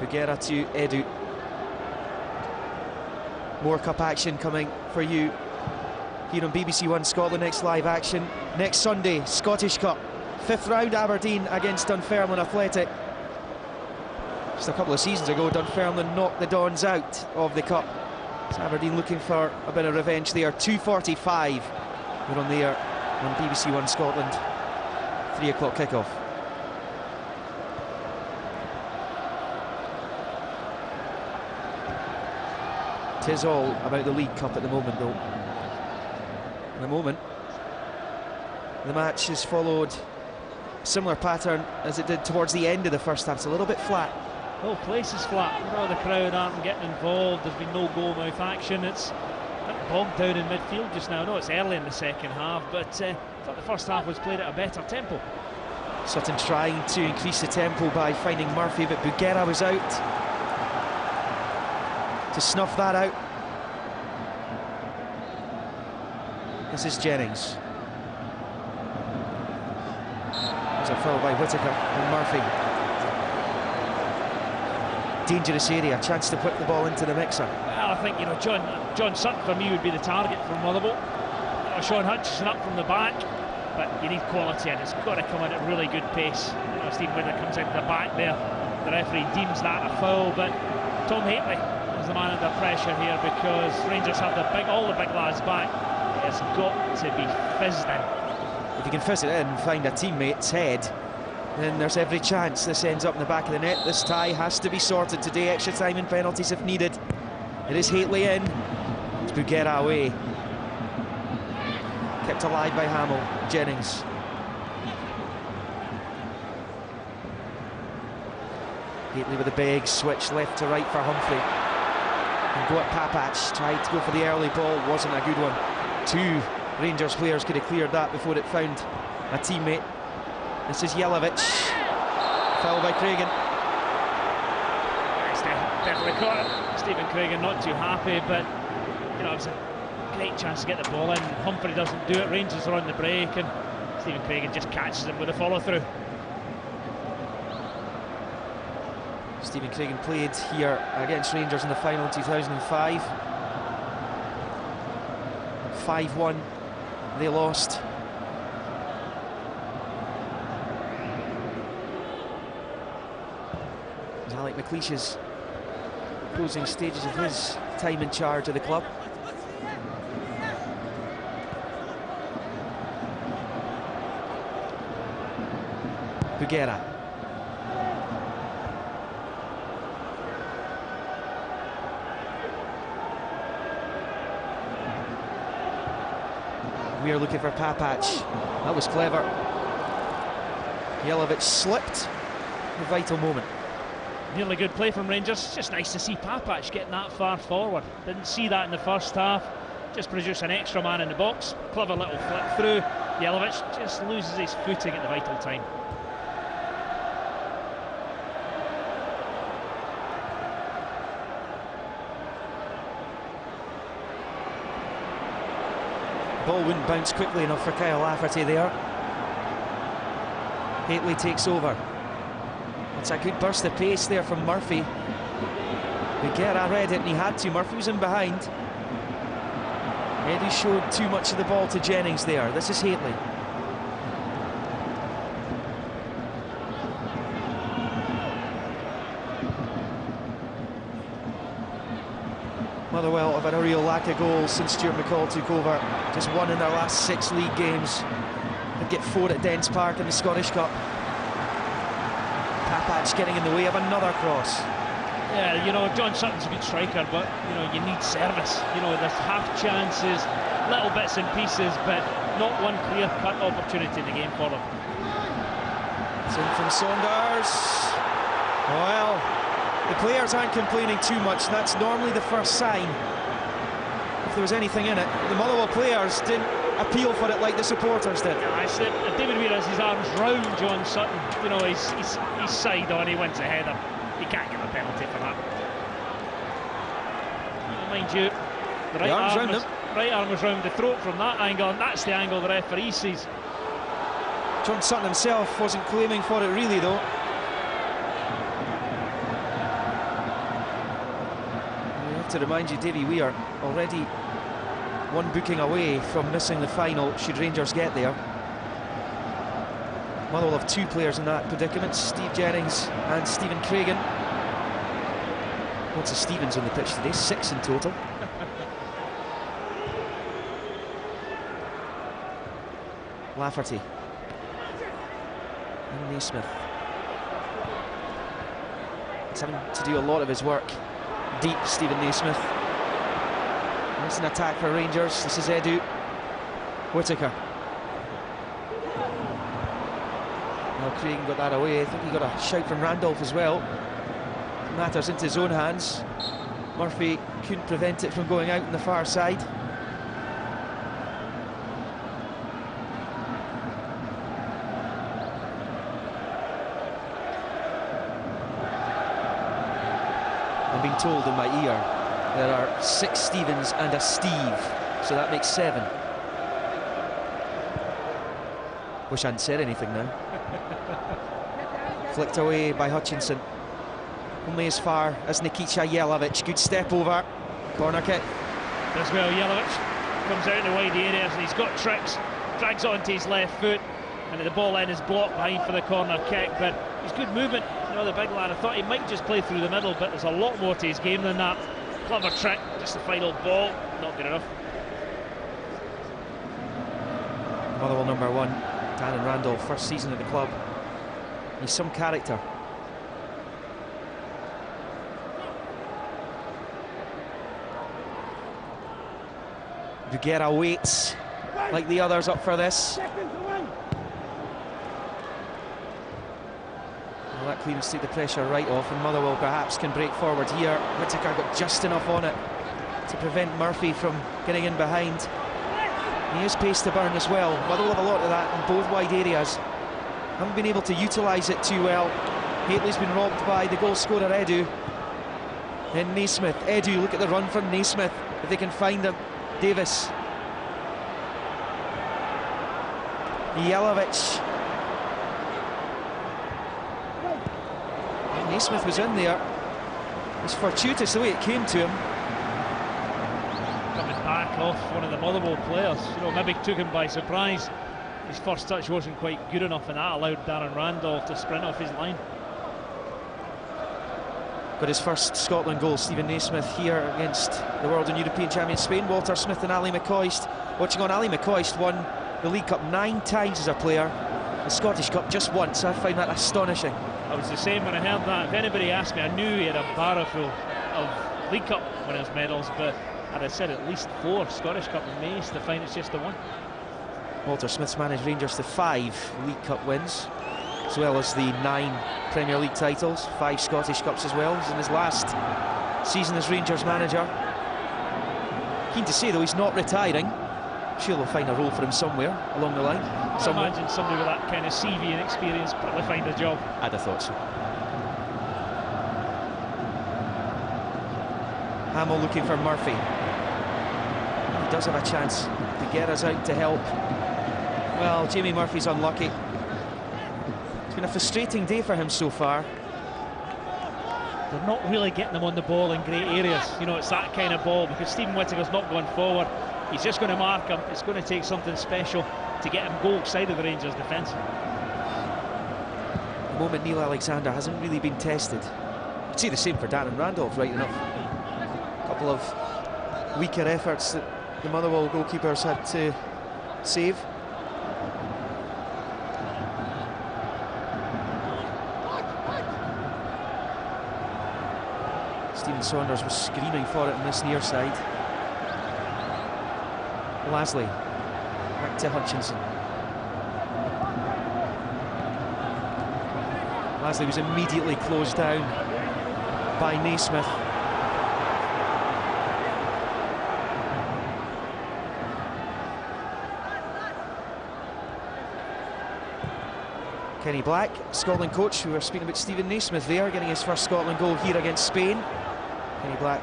Bugera to Edu. More cup action coming for you here on BBC One Scotland. Next live action next Sunday, Scottish Cup. 5th round, Aberdeen against Dunfermline Athletic. Just a couple of seasons ago, Dunfermline knocked the Dons out of the Cup. So Aberdeen looking for a bit of revenge there. 2:45. We're on the air on BBC One Scotland. 3 o'clock kickoff. Tis all about the League Cup at the moment, though. In a moment, the match has followed a similar pattern as it did towards the end of the first half. It's a little bit flat. The whole place is flat. The crowd aren't getting involved. There's been no goal-mouth action. It's a bit bogged down in midfield just now. I know it's early in the second half, but I thought the first half was played at a better tempo. Sutton trying to increase the tempo by finding Murphy, but Bugera was out to snuff that out. This is Jennings. There's a foul by Whittaker and Murphy. Dangerous area, chance to put the ball into the mixer. Well, I think, you know, John Sutton for me would be the target for Motherwell. Sean Hutchinson up from the back, but you need quality and it's got to come at a really good pace. You know, Stephen Whittaker comes out the back there. The referee deems that a foul, but Tom Hateley is the man under pressure here because Rangers have all the big lads back. It's got to be fizzed in. If you can fizz it in, find a teammate's head, then there's every chance this ends up in the back of the net. This tie has to be sorted today. Extra time and penalties if needed. It is Haitley in. It's Bugera away. Kept alive by Hamill. Jennings. Haitley with a big switch left to right for Humphrey. And go at Papac. Tried to go for the early ball. Wasn't a good one. Two Rangers players could have cleared that before it found a teammate. This is Jelavic. Foul by Craigan. Definitely caught it. Stephen Craigan not too happy, but you know, it was a great chance to get the ball in. Humphrey doesn't do it. Rangers are on the break, and Stephen Craigan just catches him with a follow-through. Stephen Craigan played here against Rangers in the final in 2005. 5-1. They lost. Alec McLeish's closing stages of his time in charge of the club. Bugera. We are looking for Papac. That was clever. Jelavic slipped. A vital moment. Really good play from Rangers. It's just nice to see Papac getting that far forward. Didn't see that in the first half. Just produce an extra man in the box. Clever little flip through. Jelavic just loses his footing at the vital time. Ball wouldn't bounce quickly enough for Kyle Lafferty there. Haitley takes over. It's a good burst of pace there from Murphy. Bugera read it and he had to. Murphy was in behind. Eddie showed too much of the ball to Jennings there. This is Haitley. Motherwell have had a real lack of goals since Stuart McCall took over. Just one in their last 6 league games. They'd get 4 at Dens Park in the Scottish Cup. Papac getting in the way of another cross. Yeah, you know, John Sutton's a good striker, but you know, you need service. You know, there's half chances, little bits and pieces, but not one clear-cut opportunity in the game for them. It's in from Saunders. Well, the players aren't complaining too much. That's normally the first sign, if there was anything in it. The Motherwell players didn't appeal for it like the supporters did. Yeah, I said, David Weir has his arms round John Sutton. You know, he's side on, he wins a header. He can't give a penalty for that. Mind you, the right arm was round the throat from that angle, and that's the angle the referee sees. John Sutton himself wasn't claiming for it really, though. We have to remind you, Davy Weir already one booking away from missing the final should Rangers get there. Motherwell have 2 players in that predicament, Steve Jennings and Stephen Craigan. Lots of Stevens on the pitch today, 6 in total. Lafferty and Naismith. He's having to do a lot of his work deep, Stephen Naismith. And it's an attack for Rangers. This is Edu. Whittaker. Well, Craigan got that away. I think he got a shout from Randolph as well. Matters into his own hands. Murphy couldn't prevent it from going out on the far side. I'm being told in my ear there are 6 Stevens and a Steve, so that makes 7. Wish I hadn't said anything now. Flicked away by Hutchinson. Only as far as Nikica Jelavic. Good step over. Corner kick. As well, Jelavic comes out in the wide areas and he's got tricks. Drags onto his left foot, and the ball end is blocked behind for the corner kick. But he's good movement. You know, the big lad. I thought he might just play through the middle, but there's a lot more to his game than that. Clever trick. Just the final ball. Not good enough. Motherwell number 1, Dan and Randolph, first season at the club. He's some character. Buguera waits like the others up for this. Well, that clearance take the pressure right off, and Motherwell perhaps can break forward here. Whittaker got just enough on it to prevent Murphy from getting in behind. He has pace to burn as well. Motherwell have a lot of that in both wide areas. Haven't been able to utilise it too well. Hateley's been robbed by the goal scorer Edu. Then Naismith. Edu, look at the run from Naismith. If they can find him. Davis. Jelavic. Naismith was in there. It was fortuitous the way it came to him. Coming back off one of the Motherwell players, you know, maybe took him by surprise. His first touch wasn't quite good enough, and that allowed Darren Randolph to sprint off his line. Got his first Scotland goal, Stephen Naismith, here against the world and European champion Spain. Walter Smith and Ali McCoist. Watching on, Ali McCoist won the League Cup 9 times as a player, the Scottish Cup just once. I find that astonishing. I was the same when I heard that. If anybody asked me, I knew he had a barrow full of League Cup winners' medals, but I'd have said at least 4 Scottish Cup and Mace to find it's just the one. Walter Smith's managed Rangers to 5 League Cup wins, as well as the 9 Premier League titles, 5 Scottish Cups as well. He's in his last season as Rangers manager. Keen to say, though, he's not retiring. Sure, he'll find a role for him somewhere along the line. I imagine somebody with that kind of CV and experience probably find a job. I'd have thought so. Hamill looking for Murphy. He does have a chance. Buguera's out to help. Well, Jamie Murphy's unlucky. It's been a frustrating day for him so far. They're not really getting them on the ball in great areas. You know, it's that kind of ball, because Stephen Whittaker's not going forward. He's just going to mark him. It's going to take something special to get him goal side of the Rangers defence. At the moment, Neil Alexander hasn't really been tested. I'd say the same for Darren Randolph, right enough. A couple of weaker efforts that the Motherwell goalkeepers had to save. Stephen Saunders was screaming for it on this near side. Lasley, back to Hutchinson. Lasley was immediately closed down by Naismith. Kenny Black, Scotland coach. We were speaking about Stephen Naismith there, getting his first Scotland goal here against Spain. Kenny Black,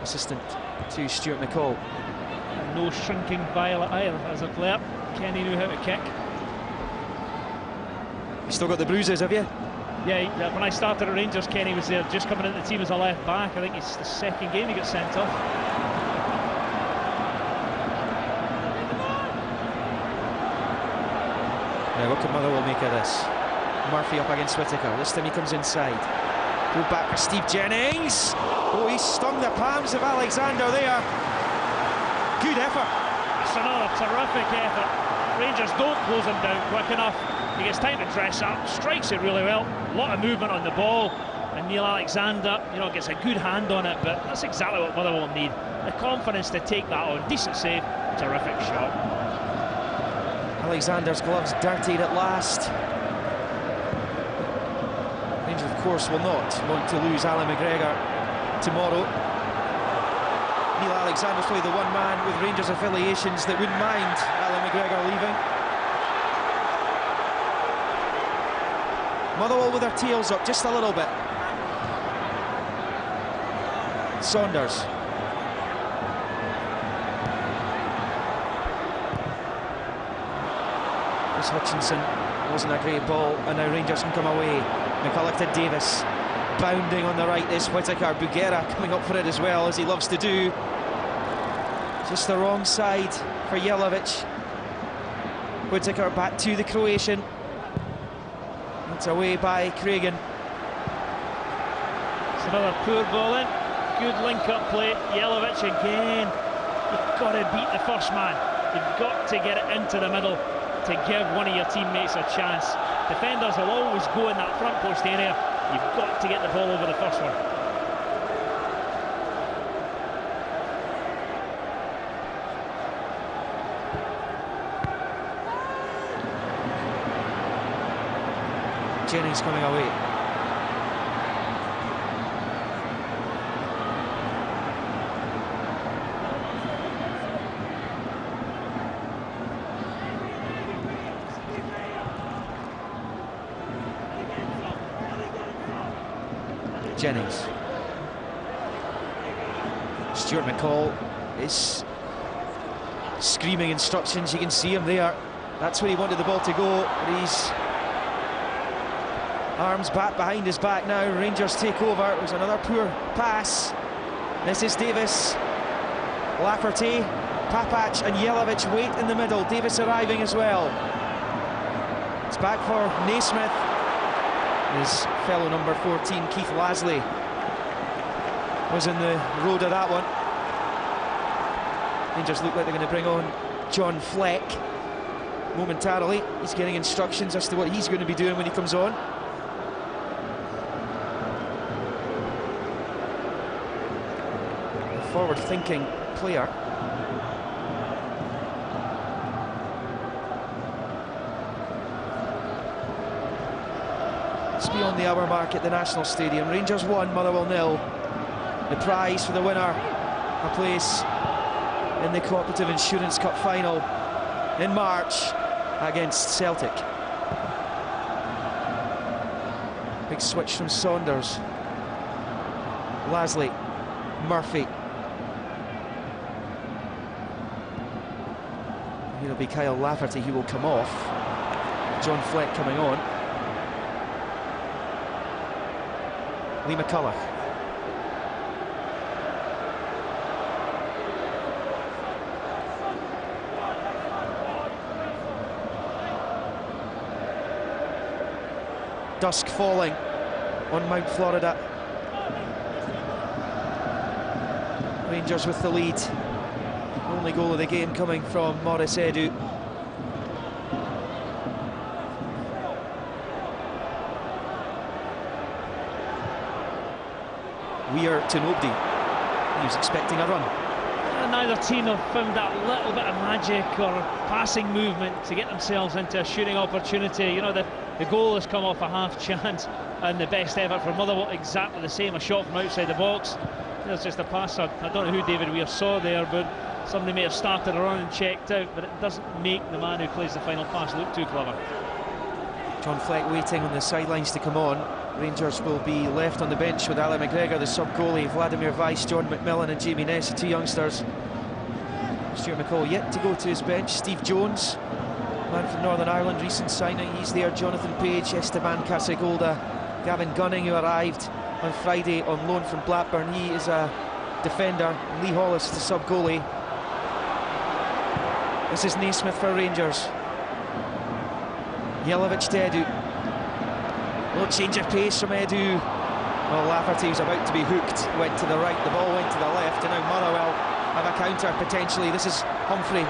assistant to Stuart McCall. And no shrinking violet either as a player. Kenny knew how to kick. You still got the bruises, have you? Yeah, when I started at Rangers, Kenny was there, just coming into the team as a left back. I think it's the second game he got sent off. Now, what can Motherwell make of this? Murphy up against Whittaker. This time he comes inside. Go back for Steve Jennings. Oh, he stung the palms of Alexander there. Good effort. It's another terrific effort. Rangers don't close him down quick enough. He gets time to dress up, strikes it really well. A lot of movement on the ball. And Neil Alexander, you know, gets a good hand on it, but that's exactly what Motherwell need. The confidence to take that on. Decent save, terrific shot. Alexander's gloves dirtied at last. Rangers, of course, will not want to lose Alan McGregor tomorrow. Neil Alexander's probably the one man with Rangers affiliations that wouldn't mind Alan McGregor leaving. Motherwell with their tails up just a little bit. Saunders. Hutchinson, wasn't a great ball, and now Rangers can come away. McCulloch to Davis, bounding on the right is Whittaker. Buguera coming up for it as well, as he loves to do. Just the wrong side for Jelavic. Whittaker back to the Croatian. It's away by Cragen. It's another poor ball in. Good link-up play. Jelavic again. You've got to beat the first man. You've got to get it into the middle to give one of your teammates a chance. Defenders will always go in that front post area. You've got to get the ball over the first one. Jennings coming away. Jennings. Stuart McCall is screaming instructions. You can see him there. That's where he wanted the ball to go. But he's arms back behind his back now. Rangers take over. It was another poor pass. This is Davis. Lafferty, Papac and Jelavic wait in the middle. Davis arriving as well. It's back for Naismith. His fellow number 14, Keith Lasley, was in the road of that one. Rangers look like they're going to bring on John Fleck momentarily. He's getting instructions as to what he's going to be doing when he comes on. A forward-thinking player. It's beyond the hour mark at the National Stadium. Rangers 1, Motherwell 0. The prize for the winner, a place in the Cooperative Insurance Cup final in March against Celtic. Big switch from Saunders. Lasley, Murphy. It'll be Kyle Lafferty, he will come off. John Fleck coming on. Lee McCulloch. Dusk falling on Mount Florida. Rangers with the lead. Only goal of the game coming from Maurice Edu. Weir to nobody. He was expecting a run. Neither team have found that little bit of magic or passing movement to get themselves into a shooting opportunity. You know, the goal has come off a half chance, and the best effort for Motherwell exactly the same, a shot from outside the box. There's just a pass. I don't know who David Weir saw there, but somebody may have started a run and checked out, but it doesn't make the man who plays the final pass look too clever. John Fleck waiting on the sidelines to come on. Rangers will be left on the bench with Ali McGregor, the sub-goalie, Vladimir Weiss, John McMillan and Jamie Ness, the two youngsters. Stuart McCall yet to go to his bench. Steve Jones, man from Northern Ireland, recent signing, he's there. Jonathan Page, Esteban Casagolda, Gavin Gunning, who arrived on Friday on loan from Blackburn. He is a defender. Lee Hollis, the sub-goalie. This is Naismith for Rangers. Jelavic to Edu. No change of pace from Edu. Well, Lafferty was about to be hooked, went to the right, the ball went to the left, and now Motherwell have a counter potentially. This is Humphrey.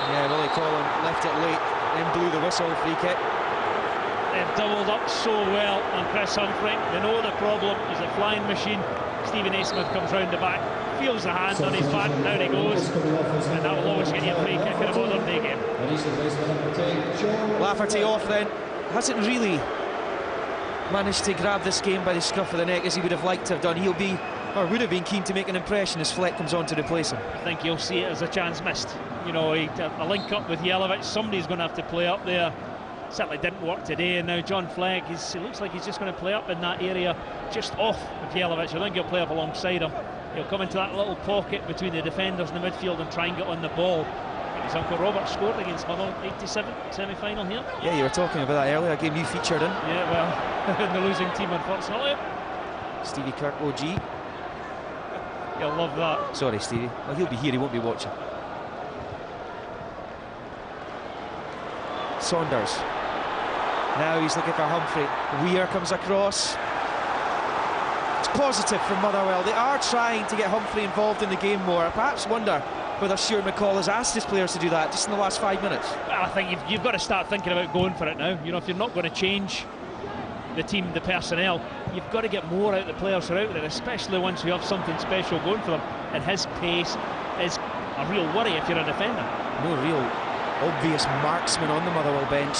Yeah, Willie Collin left it late, then blew the whistle, free kick. They've doubled up so well on Chris Humphrey. They know the problem, he's a flying machine. Stephen Naismith comes round the back, feels the hand on his back, down he goes, and that will always get you a free kick in a modern day game. Lafferty off then, hasn't really managed to grab this game by the scruff of the neck as he would have liked to have done. He'll be, or would have been, keen to make an impression as Fleck comes on to replace him. I think he'll see it as a chance missed. You know, a link up with Jelavic, somebody's going to have to play up there. Certainly didn't work today, and now John Fleck, it looks like he's just going to play up in that area just off of Jelavic. I think he'll play up alongside him. He'll come into that little pocket between the defenders in the midfield and try and get on the ball. I think his Uncle Robert scored against Motherwell, 87, semi-final here. Yeah, you were talking about that earlier, a game you featured in. Yeah, well, in the losing team, unfortunately. Stevie Kirk, OG. You'll love that. Sorry, Stevie. Well, he'll be here, he won't be watching. Saunders. Now he's looking for Humphrey. Weir comes across. It's positive from Motherwell. They are trying to get Humphrey involved in the game more. I perhaps wonder whether Stuart McCall has asked his players to do that just in the last 5 minutes. Well, I think you've got to start thinking about going for it now. You know, if you're not going to change the team, the personnel, you've got to get more out of the players who are out there, especially once you have something special going for them. And his pace is a real worry if you're a defender. No real obvious marksman on the Motherwell bench,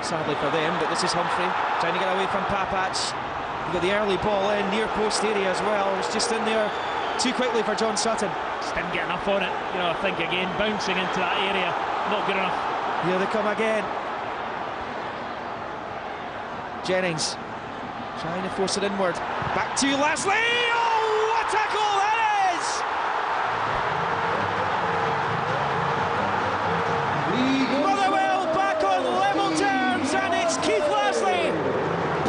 sadly for them, but this is Humphrey trying to get away from Papac. He got the early ball in, near post area as well. It was just in there too quickly for John Sutton. Just didn't get enough on it. You know, I think again, bouncing into that area, not good enough. Here they come again. Jennings trying to force it inward. Back to Leslie. Oh, what a goal that is! Motherwell back on level terms, and it's Keith Leslie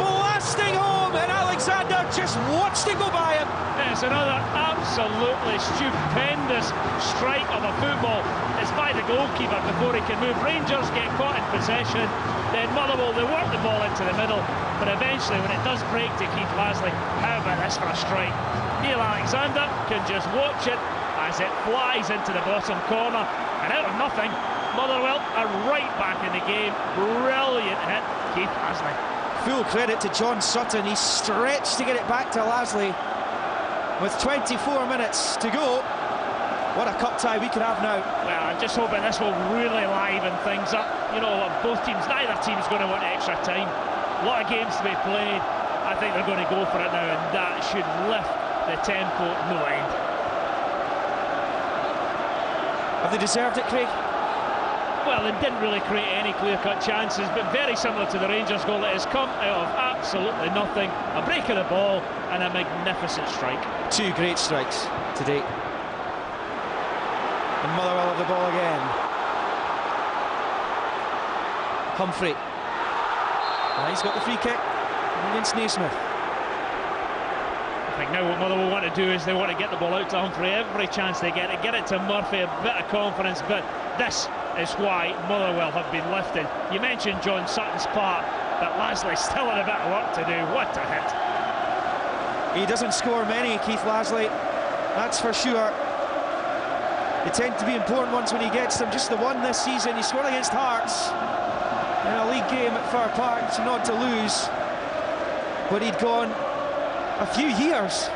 blasting home, and Alexander just watched it go by him. It's another absolutely stupendous strike of a football. It's by the goalkeeper before he can move. Rangers get caught in possession, then Motherwell, they work the ball into the middle, but eventually when it does break to Keith Leslie, how about this for a strike? Neil Alexander can just watch it as it flies into the bottom corner, and out of nothing, Motherwell are right back in the game. Brilliant hit, Keith Leslie. Full credit to John Sutton. He stretched to get it back to Leslie with 24 minutes to go. What a cup tie we could have now. Well, I'm just hoping this will really liven things up. You know, both teams, neither team's going to want extra time. A lot of games to be played. I think they're going to go for it now, and that should lift the tempo no end. Have they deserved it, Craig? Well, they didn't really create any clear-cut chances, but very similar to the Rangers goal. It has come out of absolutely nothing. A break of the ball and a magnificent strike. Two great strikes to date. And Motherwell have the ball again. Humphrey. He's got the free kick against Naismith. I think now what Motherwell want to do is they want to get the ball out to Humphrey every chance they get it to Murphy, a bit of confidence, but this is why Motherwell have been lifted. You mentioned John Sutton's part, but Leslie still had a bit of work to do. What a hit. He doesn't score many, Keith Leslie, that's for sure. They tend to be important ones when he gets them. Just the one this season. He scored against Hearts in a league game at Fir Park, not to lose, but he'd gone a few years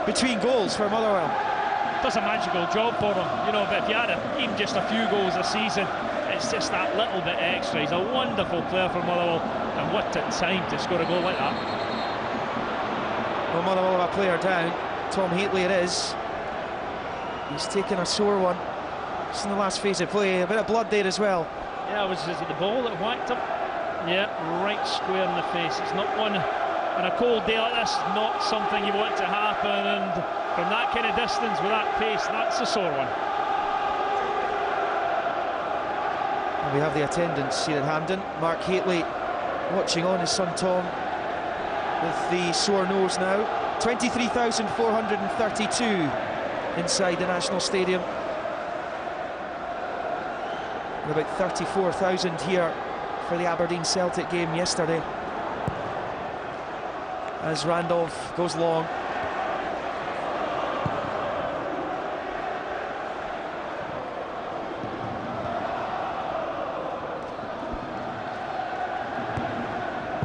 between goals for Motherwell. Does a magical job for him, you know, but if you had even just a few goals a season, it's just that little bit extra. He's a wonderful player for Motherwell, and what a time to score a goal like that. Well, Motherwell have a player down, Tom Haitley it is. He's taken a sore one just in the last phase of play. A bit of blood there as well. Yeah, was it the ball that whacked him? Yeah, right square in the face. It's not one on a cold day like this, not something you want to happen, and from that kind of distance with that pace, that's a sore one. And we have the attendance here at Hampden. Mark Haitley watching on his son Tom with the sore nose now. 23,432 inside the National Stadium. And about 34,000 here for the Aberdeen Celtic game yesterday. As Randolph goes long.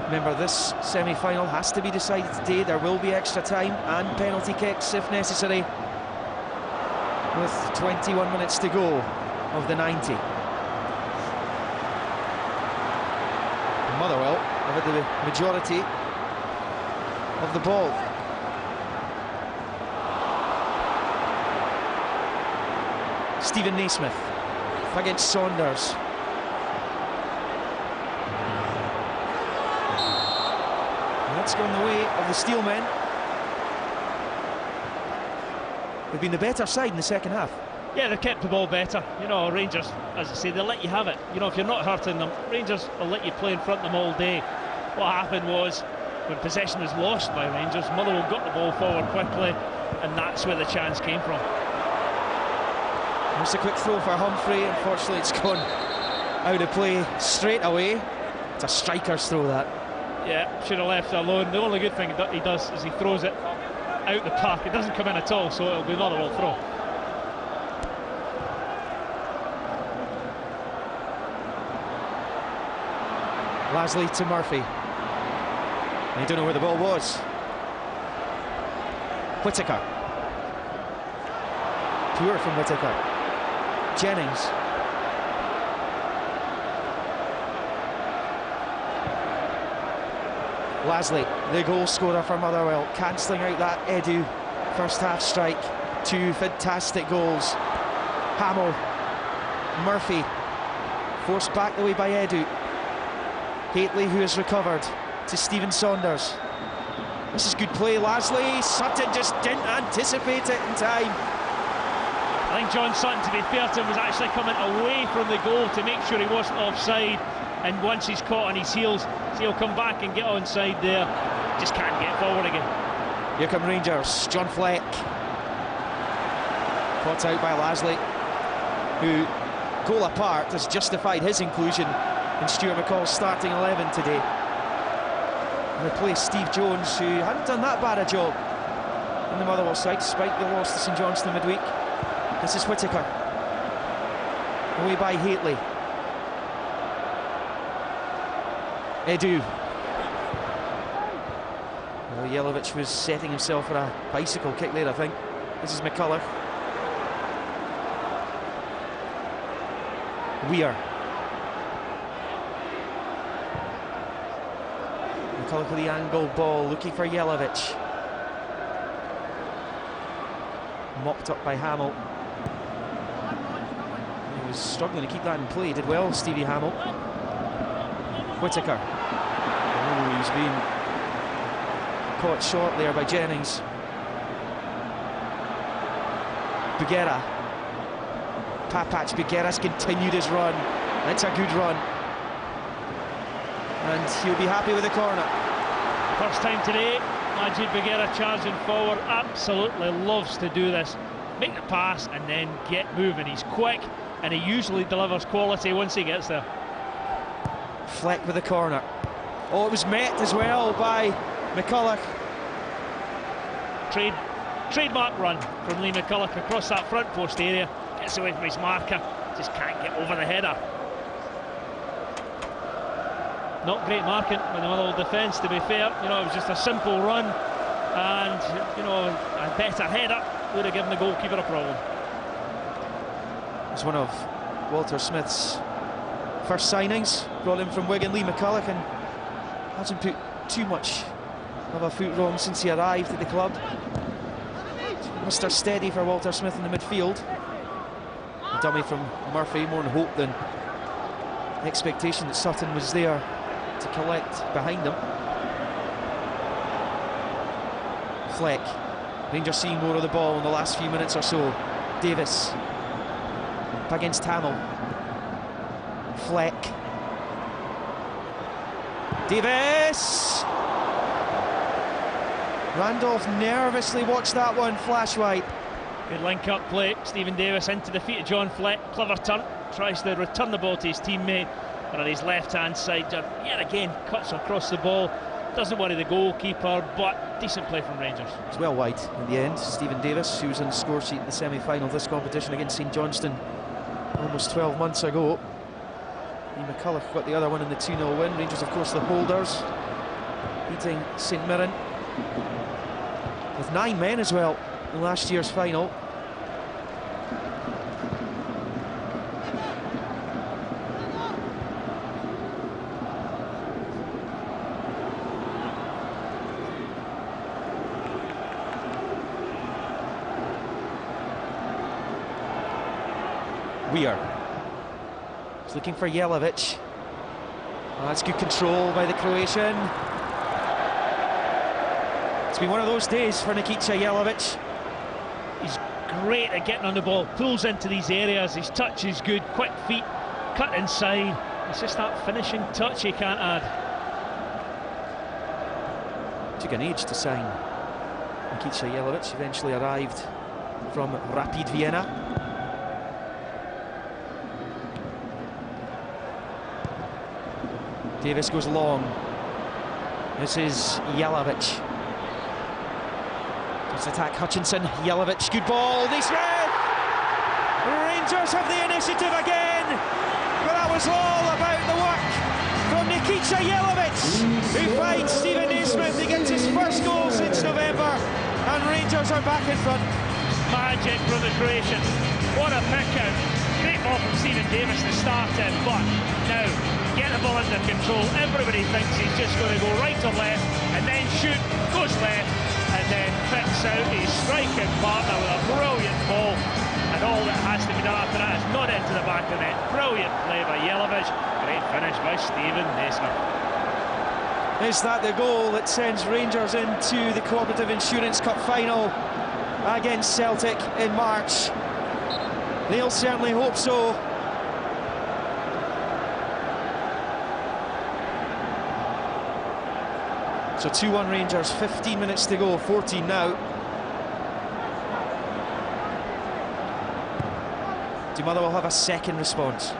Remember, this semi-final has to be decided today. There will be extra time and penalty kicks if necessary, with 21 minutes to go of the 90. Motherwell have had the majority of the ball. Stephen Naismith against Saunders. That's gone the way of the Steelmen. They've been the better side in the second half. Yeah, they've kept the ball better. You know, Rangers, as I say, they'll let you have it. You know, if you're not hurting them, Rangers will let you play in front of them all day. What happened was, when possession was lost by Rangers, Motherwell got the ball forward quickly, and that's where the chance came from. There's a quick throw for Humphrey. Unfortunately, it's gone out of play straight away. It's a striker's throw, that. Yeah, should have left it alone. The only good thing he does is he throws it out the park. It doesn't come in at all, so it'll be another throw. Lasley to Murphy. They don't know where the ball was. Whittaker. Poor from Whittaker. Jennings. Lasley, the goal scorer for Motherwell, cancelling out that Edu first half strike. Two fantastic goals. Hamill, Murphy, forced back the way by Edu. Haitley, who has recovered, to Stephen Saunders. This is good play, Lasley. Sutton just didn't anticipate it in time. I think John Sutton, to be fair to him, was actually coming away from the goal to make sure he wasn't offside. And once he's caught on his heels, so he'll come back and get onside there. Just can't get forward again. Here come Rangers. John Fleck. Caught out by Lasley, who, goal apart, has justified his inclusion in Stuart McCall's starting 11 today. Replaced Steve Jones, who hadn't done that bad a job in the Motherwell side, despite the loss to St Johnstone midweek. This is Whittaker. Away by Haitley. Edu. Well, Jelavic was setting himself for a bicycle kick there, I think. This is McCulloch. Weir. McCulloch with the angle ball, looking for Jelavic. Mopped up by Hamill. He was struggling to keep that in play. Did well, Stevie Hamill. Whittaker. Oh, he's been caught short there by Jennings. Bugera. Papac Bugera's continued his run. It's a good run. And he'll be happy with the corner. First time today, Majid Bugera charging forward. Absolutely loves to do this. Make the pass and then get moving. He's quick and he usually delivers quality once he gets there. Fleck with the corner. Oh, it was met as well by McCulloch. Trademark run from Lee McCulloch across that front post area. Gets away from his marker. Just can't get over the header. Not great marking with the Motherwell defence, to be fair. You know, it was just a simple run, and you know, a better header would have given the goalkeeper a problem. It's one of Walter Smith's first signings, brought in from Wigan, Lee McCulloch, and hasn't put too much of a foot wrong since he arrived at the club. Mr. Steady for Walter Smith in the midfield. A dummy from Murphy, more in hope than expectation that Sutton was there to collect behind him. Fleck. Rangers seeing more of the ball in the last few minutes or so. Davis up against Hamill. Fleck. Davis! Randolph nervously watched that one flash wide. Good link-up play. Stephen Davis into the feet of John Fleck. Clever turn. Tries to return the ball to his teammate. And on his left-hand side, yet again, cuts across the ball. Doesn't worry the goalkeeper, but decent play from Rangers. It's well wide in the end. Stephen Davis, who was on the score sheet in the semi-final of this competition against St Johnstone almost 12 months ago. Lee McCulloch got the other one in the 2-0 win. Rangers, of course, the holders, beating St Mirren with 9 men as well in last year's final. Weir. He's looking for Jelavic. Oh, that's good control by the Croatian. It's been one of those days for Nikica Jelavic. He's great at getting on the ball, pulls into these areas, his touch is good, quick feet, cut inside. It's just that finishing touch he can't add. Took an age to sign Nikica Jelavic, eventually arrived from Rapid Vienna. Davis goes long. This is Jelavic. Just attack Hutchinson. Jelavic, good ball. This red. Rangers have the initiative again. But that was all about the work from Nikica It's a Jelic who finds Stephen Naismith. He gets his first goal since November, and Rangers are back in front. Magic from the Croatian. What a pick out. Great ball from Stephen Davis to start in, but now get the ball under control. Everybody thinks he's just going to go right or left and then shoot, goes left and then picks out his striking partner with a brilliant ball, and all that has to be done after that is not into the back of the net. Brilliant play by Jelic. Great finish by Stephen Naismith. Is that the goal that sends Rangers into the Cooperative Insurance Cup final against Celtic in March? They'll certainly hope so. So 2-1 Rangers, 15 minutes to go, 14 now. Do Motherwell have a second response?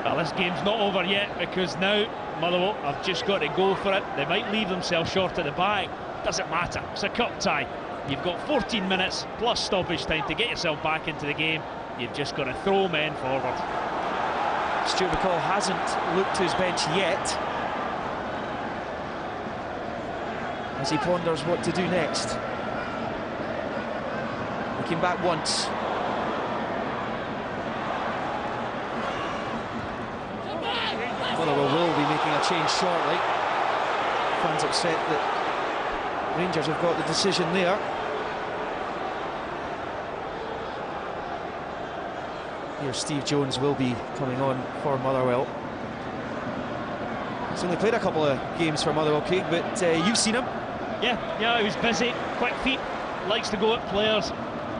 Well, this game's not over yet, because now Motherwell have just got to go for it. They might leave themselves short at the back. Doesn't matter, it's a cup tie. You've got 14 minutes plus stoppage time to get yourself back into the game. You've just got to throw men forward. Stuart McCall hasn't looked to his bench yet, as he ponders what to do next. He came back once. Motherwell will be making a change shortly. Fans upset that Rangers have got the decision there. Here Steve Jones will be coming on for Motherwell. He's only played a couple of games for Motherwell, Craig, but you've seen him. Yeah, he was busy, quick feet, likes to go at players.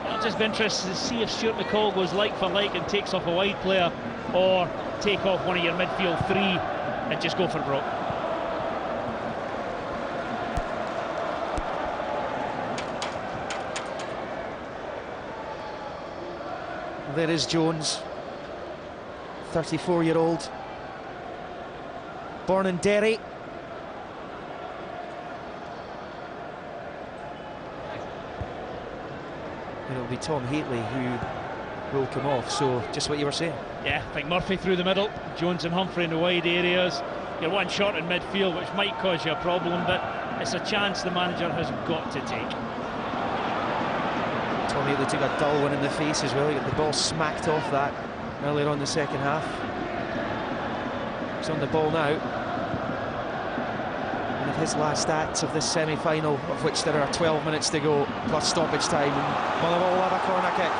I'll just be interested to see if Stuart McCall goes like for like and takes off a wide player, or take off one of your midfield three and just go for broke. There is Jones, 34-year-old, born in Derry. And it'll be Tom Haitley who will come off, so just what you were saying. Yeah, I think Murphy through the middle, Jones and Humphrey in the wide areas. You're one short in midfield, which might cause you a problem, but it's a chance the manager has got to take. Tom Haitley took a dull one in the face as well. He got the ball smacked off that earlier on in the second half. He's on the ball now. One of his last acts of this semi-final, of which there are 12 minutes to go, plus stoppage time, and Motherwell will have a corner kick.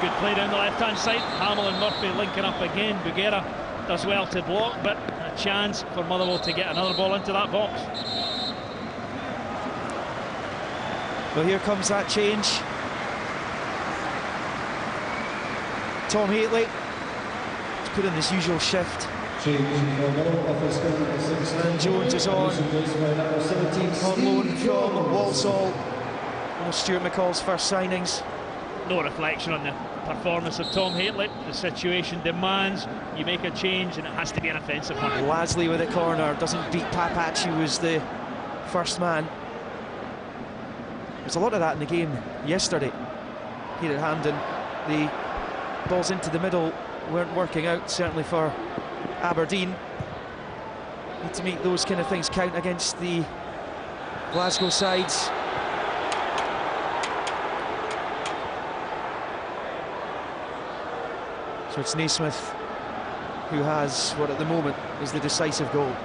Good play down the left-hand side. Hamill and Murphy linking up again. Bugera does well to block, but a chance for Motherwell to get another ball into that box. Well, here comes that change. Tom Haitley has put in his usual shift. And Jones is on loan from Walsall. One of Stuart McCall's first signings. No reflection on the performance of Tom Haitley. The situation demands you make a change, and it has to be an offensive one. Lasley with a corner, doesn't beat Papac, who was the first man. There's a lot of that in the game yesterday here at Hampden. The balls into the middle weren't working out, certainly for Aberdeen. Need to make those kind of things count against the Glasgow sides. So it's Naismith who has what at the moment is the decisive goal.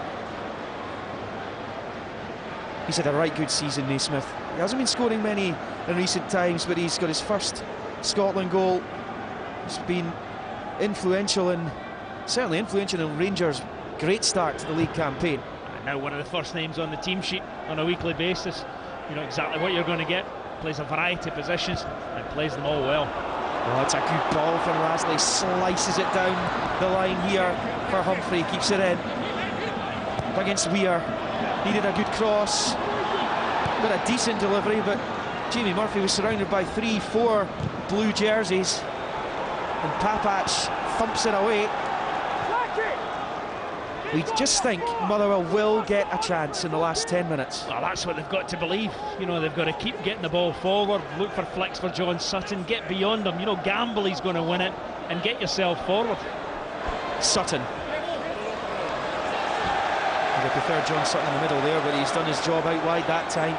He's had a right good season, Naismith. He hasn't been scoring many in recent times, but he's got his first Scotland goal. He's been influential, and certainly influential in Rangers' great start to the league campaign. And now one of the first names on the team sheet on a weekly basis. You know exactly what you're going to get. Plays a variety of positions and plays them all well. Oh, it's a good ball from Lasley. Slices it down the line here for Humphrey. Keeps it in. Up against Weir. Needed a good cross. Got a decent delivery, but Jamie Murphy was surrounded by 3-4 blue jerseys. And Papac thumps it away. We just think Motherwell will get a chance in the last 10 minutes. Well, that's what they've got to believe. You know, they've got to keep getting the ball forward, look for flicks for John Sutton, get beyond him. You know, gamble he's going to win it and get yourself forward. Sutton. I prefer John Sutton in the middle there, but he's done his job out wide that time.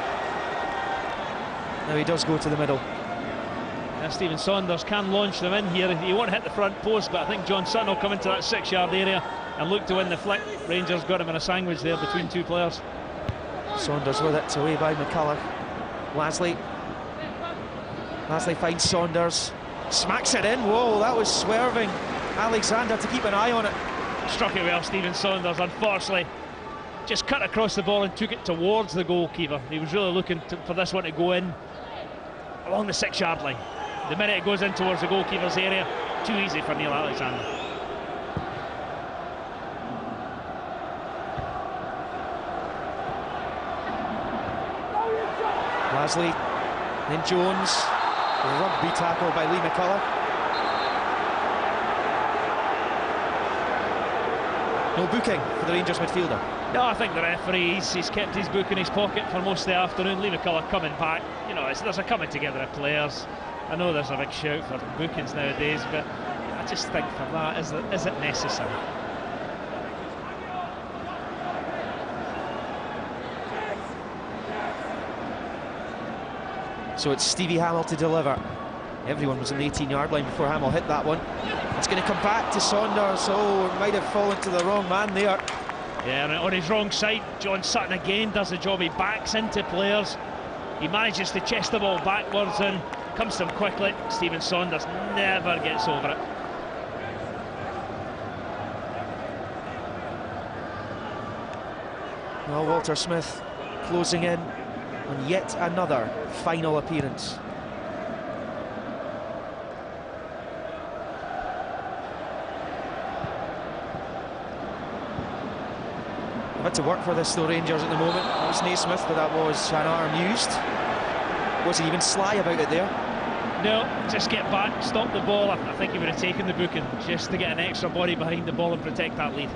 Now he does go to the middle. Now Stephen Saunders can launch them in here. He won't hit the front post, but I think John Sutton will come into that 6-yard area and look to win the flick. Rangers got him in a sandwich there between two players. Saunders with it, away by McCulloch. Lasley finds Saunders, smacks it in. Whoa, that was swerving. Alexander to keep an eye on it. Struck it well, Stephen Saunders, unfortunately. Just cut across the ball and took it towards the goalkeeper. He was really looking for this one to go in along the 6-yard line. The minute it goes in towards the goalkeeper's area, too easy for Neil Alexander. Lasley, then Jones, a rugby tackle by Lee McCulloch. No booking for the Rangers midfielder. No, I think the referee, he's kept his book in his pocket for most of the afternoon. Lee McCulloch coming back. You know, there's a coming together of players. I know there's a big shout for bookings nowadays, but I just think for that, is it necessary? So it's Stevie Hamill to deliver. Everyone was in the 18-yard line before Hamill hit that one. It's going to come back to Saunders. Oh, it might have fallen to the wrong man there. Yeah, and on his wrong side, John Sutton again does the job. He backs into players. He manages to chest the ball backwards and comes to him quickly. Stephen Saunders never gets over it. Well, Walter Smith closing in on yet another final appearance. Had to work for this though, Rangers at the moment. That was Naismith, but that was an arm used. Wasn't even sly about it there. No, just get back, stop the ball. I think he would have taken the booking just to get an extra body behind the ball and protect that lead.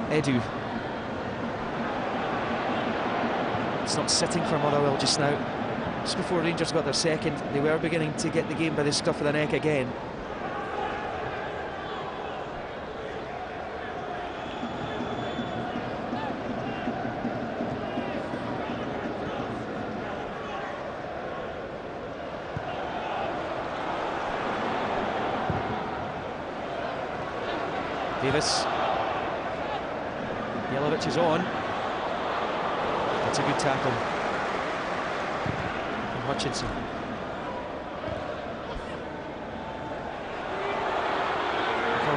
Edu. It's not sitting for Motherwell just now. Just before Rangers got their second, they were beginning to get the game by the scruff of the neck again. Davis. Jelovic is on. That's a good tackle from Hutchinson.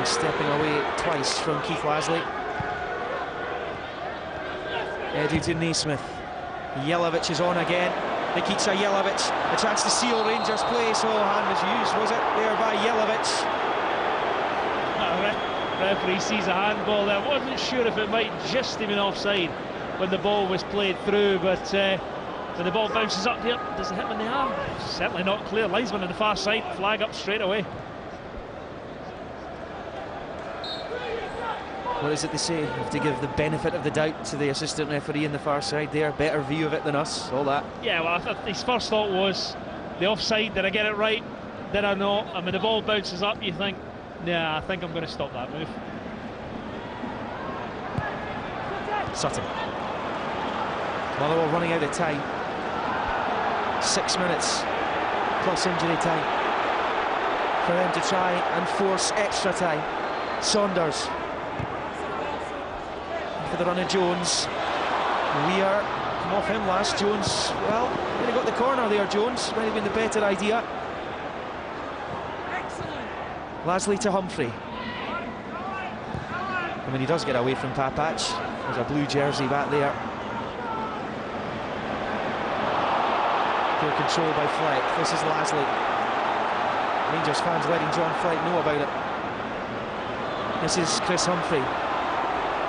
McCulloch stepping away twice from Keith Lasley. Edu to Naismith. Jelovic is on again. Nikica Jelovic, a chance to seal Rangers' play. So hand was used, was it? There by Jelovic. Referee sees a handball there. Wasn't sure if it might just have been offside when the ball was played through, but when the ball bounces up here, does it hit him in the arm? Certainly not clear. Linesman on the far side, flag up straight away. What is it they say? You have to give the benefit of the doubt to the assistant referee in the far side there. Better view of it than us, all that. Yeah, well, his first thought was the offside. Did I get it right? Did I not? And when the ball bounces up, you think, yeah, I think I'm going to stop that move. Sutton. Motherwell running out of time. 6 minutes plus injury time for them to try and force extra time. Saunders for the run of Jones. Weir, come off him last. Jones, well, when he got the corner there, Jones might have been the better idea. Lasley to Humphrey. I mean, he does get away from Papach. There's a blue jersey back there. Good control by Fleck. This is Lasley. Rangers fans letting John Fleck know about it. This is Chris Humphrey.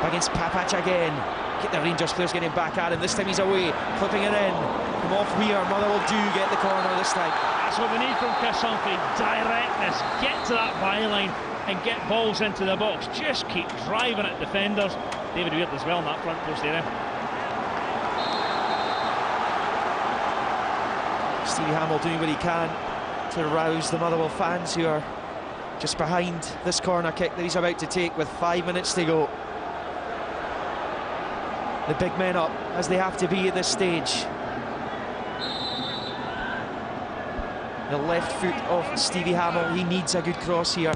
Against Papach again. Get the Rangers players getting back at him. This time he's away, clipping it in. Come off Weir. Motherwell do get the corner this time. That's what we need from Chris Humphrey. Directness. Get to that byline and get balls into the box. Just keep driving at defenders. David Weir as well in that front post area. Stevie Hamill doing what he can to rouse the Motherwell fans who are just behind this corner kick that he's about to take with 5 minutes to go. the big men up, as they have to be at this stage. The left foot of Stevie Hamill, he needs a good cross here.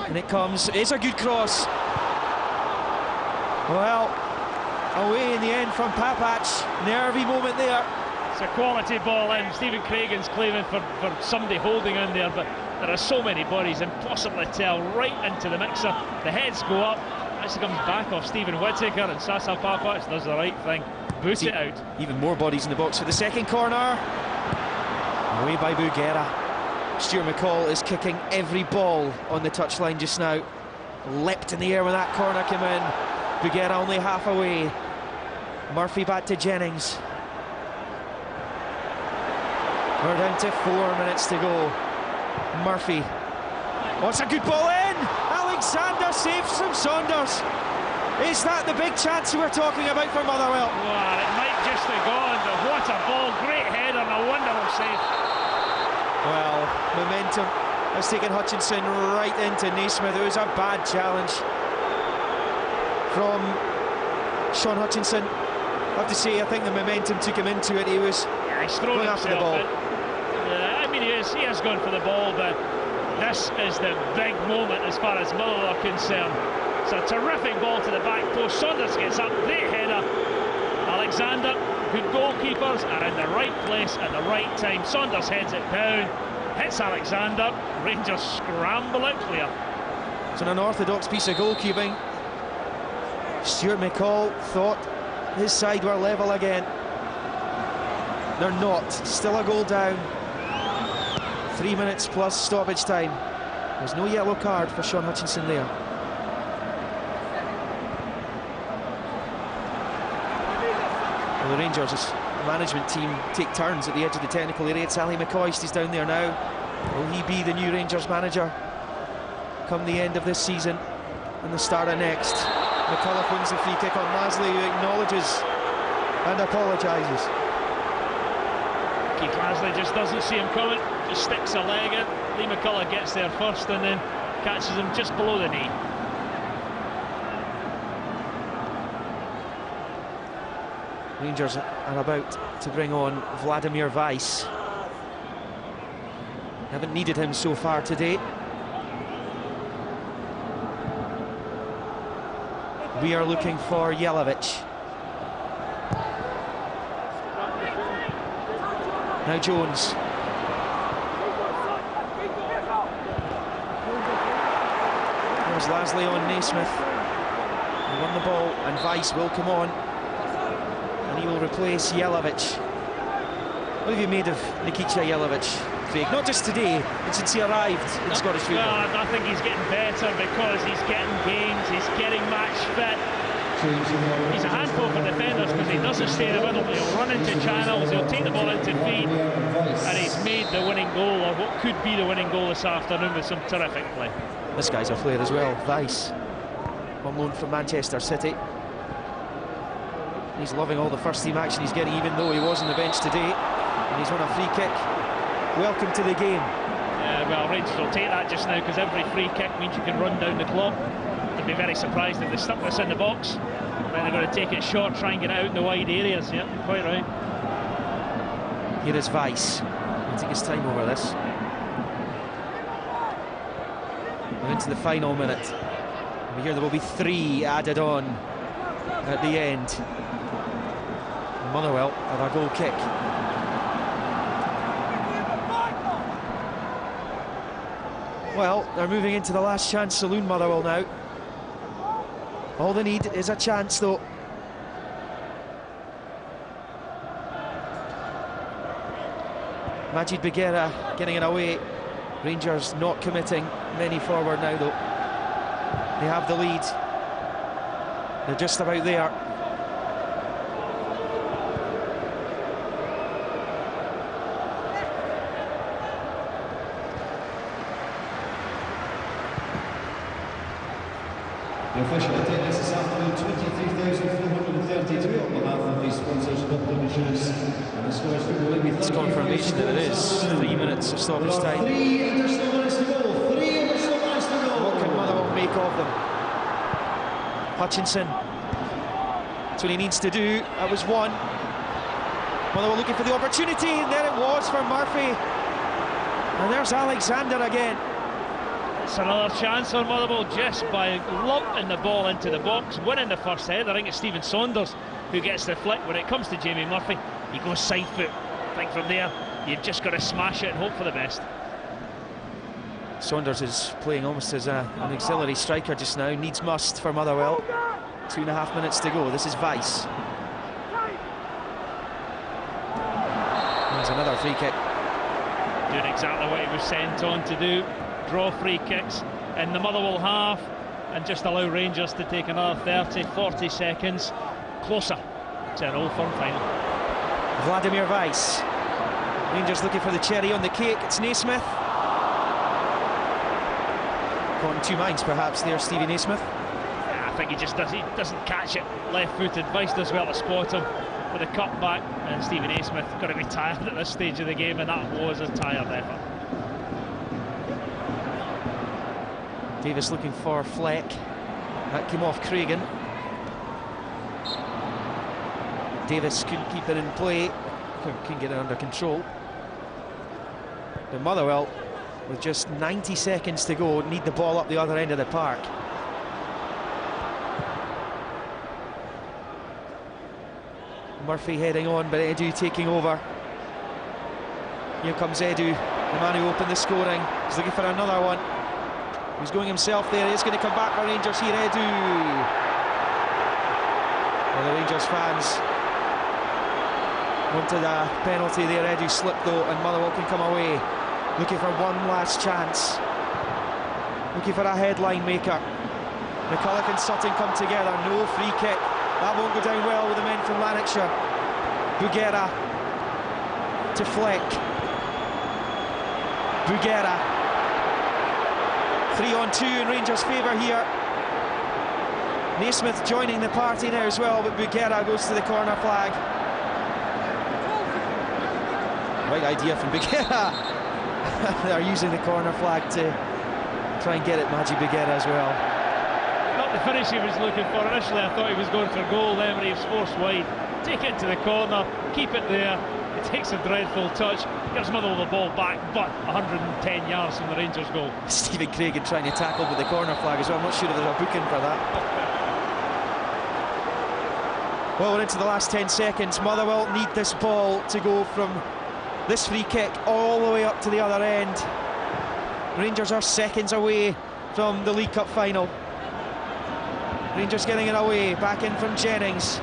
And it comes, it's a good cross. Well, away in the end from Papac, nervy moment there. It's a quality ball in. Stephen Craigan's claiming for somebody holding in there, but there are so many bodies, impossible to tell, right into the mixer. The heads go up, actually comes back off Stephen Whittaker, and Sasa Papac does the right thing, boot it out. Even more bodies in the box for the second corner. Away by Bugera. Stuart McCall is kicking every ball on the touchline just now. Leapt in the air when that corner came in. Bugera only half away. Murphy back to Jennings. We're down to 4 minutes to go. Murphy. Oh, it's a good ball in! Alexander saves from Saunders. Is that the big chance we're talking about for Motherwell? Well, it might just have gone, but what a ball. Great header and a wonderful save. Well, momentum has taken Hutchinson right into Naismith. It was a bad challenge from Sean Hutchinson. I have to say, I think the momentum took him into it. He was he's thrown going after the ball. I mean, he has gone for the ball, but this is the big moment as far as Motherwell are concerned. It's a terrific ball to the back post. Saunders gets up, great header. Alexander, good goalkeepers, are in the right place at the right time. Saunders heads it down, hits Alexander. Rangers scramble it clear. It's an unorthodox piece of goalkeeping. Stuart McCall thought his side were level again. They're not. Still a goal down. 3 minutes plus stoppage time. There's no yellow card for Sean Hutchinson there. Well, the Rangers, the management team, take turns at the edge of the technical area. It's Ali McCoist, he's down there now. Will he be the new Rangers manager come the end of this season and the start of next? McCullough wins the free kick on Lasley, who acknowledges and apologises. Keith Lasley just doesn't see him coming, just sticks a leg in. Lee McCullough gets there first and then catches him just below the knee. Rangers are about to bring on Vladimir Weiss. Haven't needed him so far today. We are looking for Jelavic. Now Jones. There's Lasley on Naismith. He won the ball and Weiss will come on. And he will replace Jelavic. What have you made of Nikica Jelavic, Craig? Not just today, but since he arrived in Scottish football. Well, I think he's getting better because he's getting games, he's getting match fit. He's a handful for defenders because he doesn't stay in the middle. He'll run into channels, he'll take the ball into feet, and he's made the winning goal, or what could be the winning goal this afternoon, with some terrific play. This guy's a player as well, Weiss, on loan from Manchester City. He's loving all the first team action he's getting, even though he was on the bench today. And he's won a free kick. Welcome to the game. Yeah, well, Rangers will take that just now because every free kick means you can run down the clock. I'd be very surprised if they stuck this in the box. Then they're going to take it short, try and get it out in the wide areas. Yeah, quite right. Here is Weiss. He'll take his time over this. We're into the final minute. We hear there will be 3 added on at the end. Motherwell with a goal kick. Well, they're moving into the last chance saloon, Motherwell now. All they need is a chance, though. Majid Bugera getting it away. Rangers not committing many forward now, though. They have the lead. They're just about there. The official attendance this afternoon, 23,432 on behalf of the sponsors, Dr. Insurance and the Scottish Football League. It's confirmation that it is 3 minutes of stoppage time. 3 additional minutes to go. 3 additional minutes to go. What can Motherwell make of them? Hutchinson That's what he needs to do. That was one. Motherwell looking for the opportunity, and there it was for Murphy. And there's Alexander again. It's another chance for Motherwell just by lumping the ball into the box, winning the first head. I think it's Stephen Saunders who gets the flick. When it comes to Jamie Murphy, he goes side foot. I think from there, you've just got to smash it and hope for the best. Saunders is playing almost as an auxiliary striker just now. Needs must for Motherwell. 2.5 minutes to go. This is Weiss. There's another free kick. Doing exactly what he was sent on to do. Draw free kicks in the Motherwell half and just allow Rangers to take another 30-40 seconds closer to an Old Firm final. Vladimir Weiss. Rangers looking for the cherry on the cake. It's Naismith. Caught in two minds perhaps there, Stevie Naismith. I think he doesn't catch it left-footed. Weiss does well to spot him with a cut back, and Stevie Naismith got to be tired at this stage of the game, and that was a tired effort. Davis looking for Fleck. That came off Cragen. Davis couldn't keep it in play, couldn't get it under control. But Motherwell, with just 90 seconds to go, need the ball up the other end of the park. Murphy heading on, but Edu taking over. Here comes Edu, the man who opened the scoring. He's looking for another one. He's going himself there. He's going to come back for Rangers here. Edu. Well, the Rangers fans wanted a penalty there. Edu slipped though, and Motherwell can come away. Looking for one last chance. Looking for a headline maker. McCulloch and Sutton come together. No free kick. That won't go down well with the men from Lanarkshire. Bugera to Fleck. Bugera. 3-on-2 in Rangers' favour here. Naismith joining the party now as well, but Bugera goes to the corner flag. Right idea from Bugera. They're using the corner flag to try and get it, Maji Bugera as well. Not the finish he was looking for. Initially I thought he was going for goal. Emery's forced wide. Take it to the corner, keep it there. It takes a dreadful touch, gives Motherwell the ball back, but 110 yards from the Rangers goal. Stephen Cragen trying to tackle with the corner flag as well. I'm not sure if there's a booking for that. Well, we're into the last 10 seconds. Motherwell need this ball to go from this free kick all the way up to the other end. Rangers are seconds away from the League Cup final. Rangers getting it away, back in from Jennings.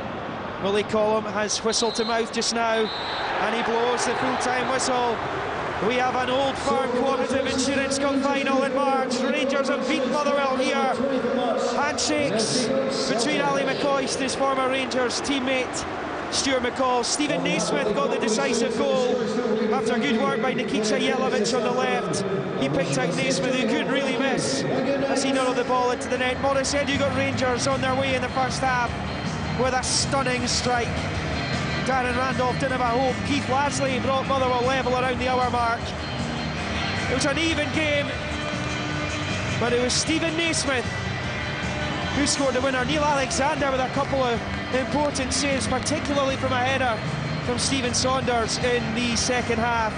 Willie Collum has whistle to mouth just now, and he blows the full-time whistle. We have an Old Firm Cooperative Insurance Cup final in March. Rangers have beaten Motherwell here. Handshakes between Ali McCoist, his former Rangers teammate Stuart McCall. Stephen Naismith got the decisive goal after good work by Nikica Jelovic on the left. He picked out Naismith, who couldn't really miss as he nutted the ball into the net. Maurice Edu got Rangers on their way in the first half with a stunning strike. Darren Randolph didn't have a hope. Keith Lasley brought Motherwell level around the hour mark. It was an even game, but it was Stephen Naismith who scored the winner. Neil Alexander with a couple of important saves, particularly from a header from Stephen Saunders in the second half.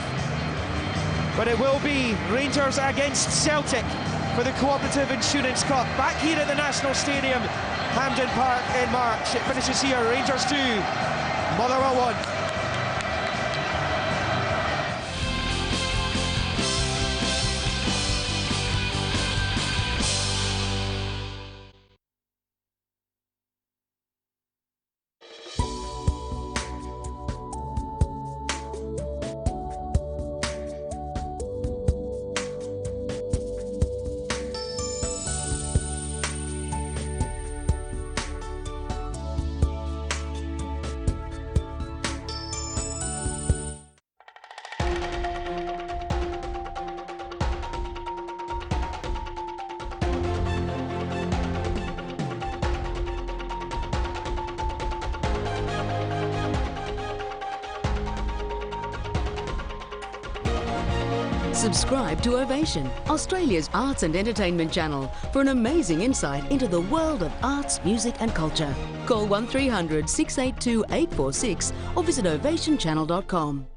But it will be Rangers against Celtic for the Cooperative Insurance Cup, back here at the National Stadium, Hampden Park in March. It finishes here, Rangers 2, Motherwell 1. Subscribe to Ovation, Australia's arts and entertainment channel, for an amazing insight into the world of arts, music and culture. Call 1300 682 846 or visit ovationchannel.com.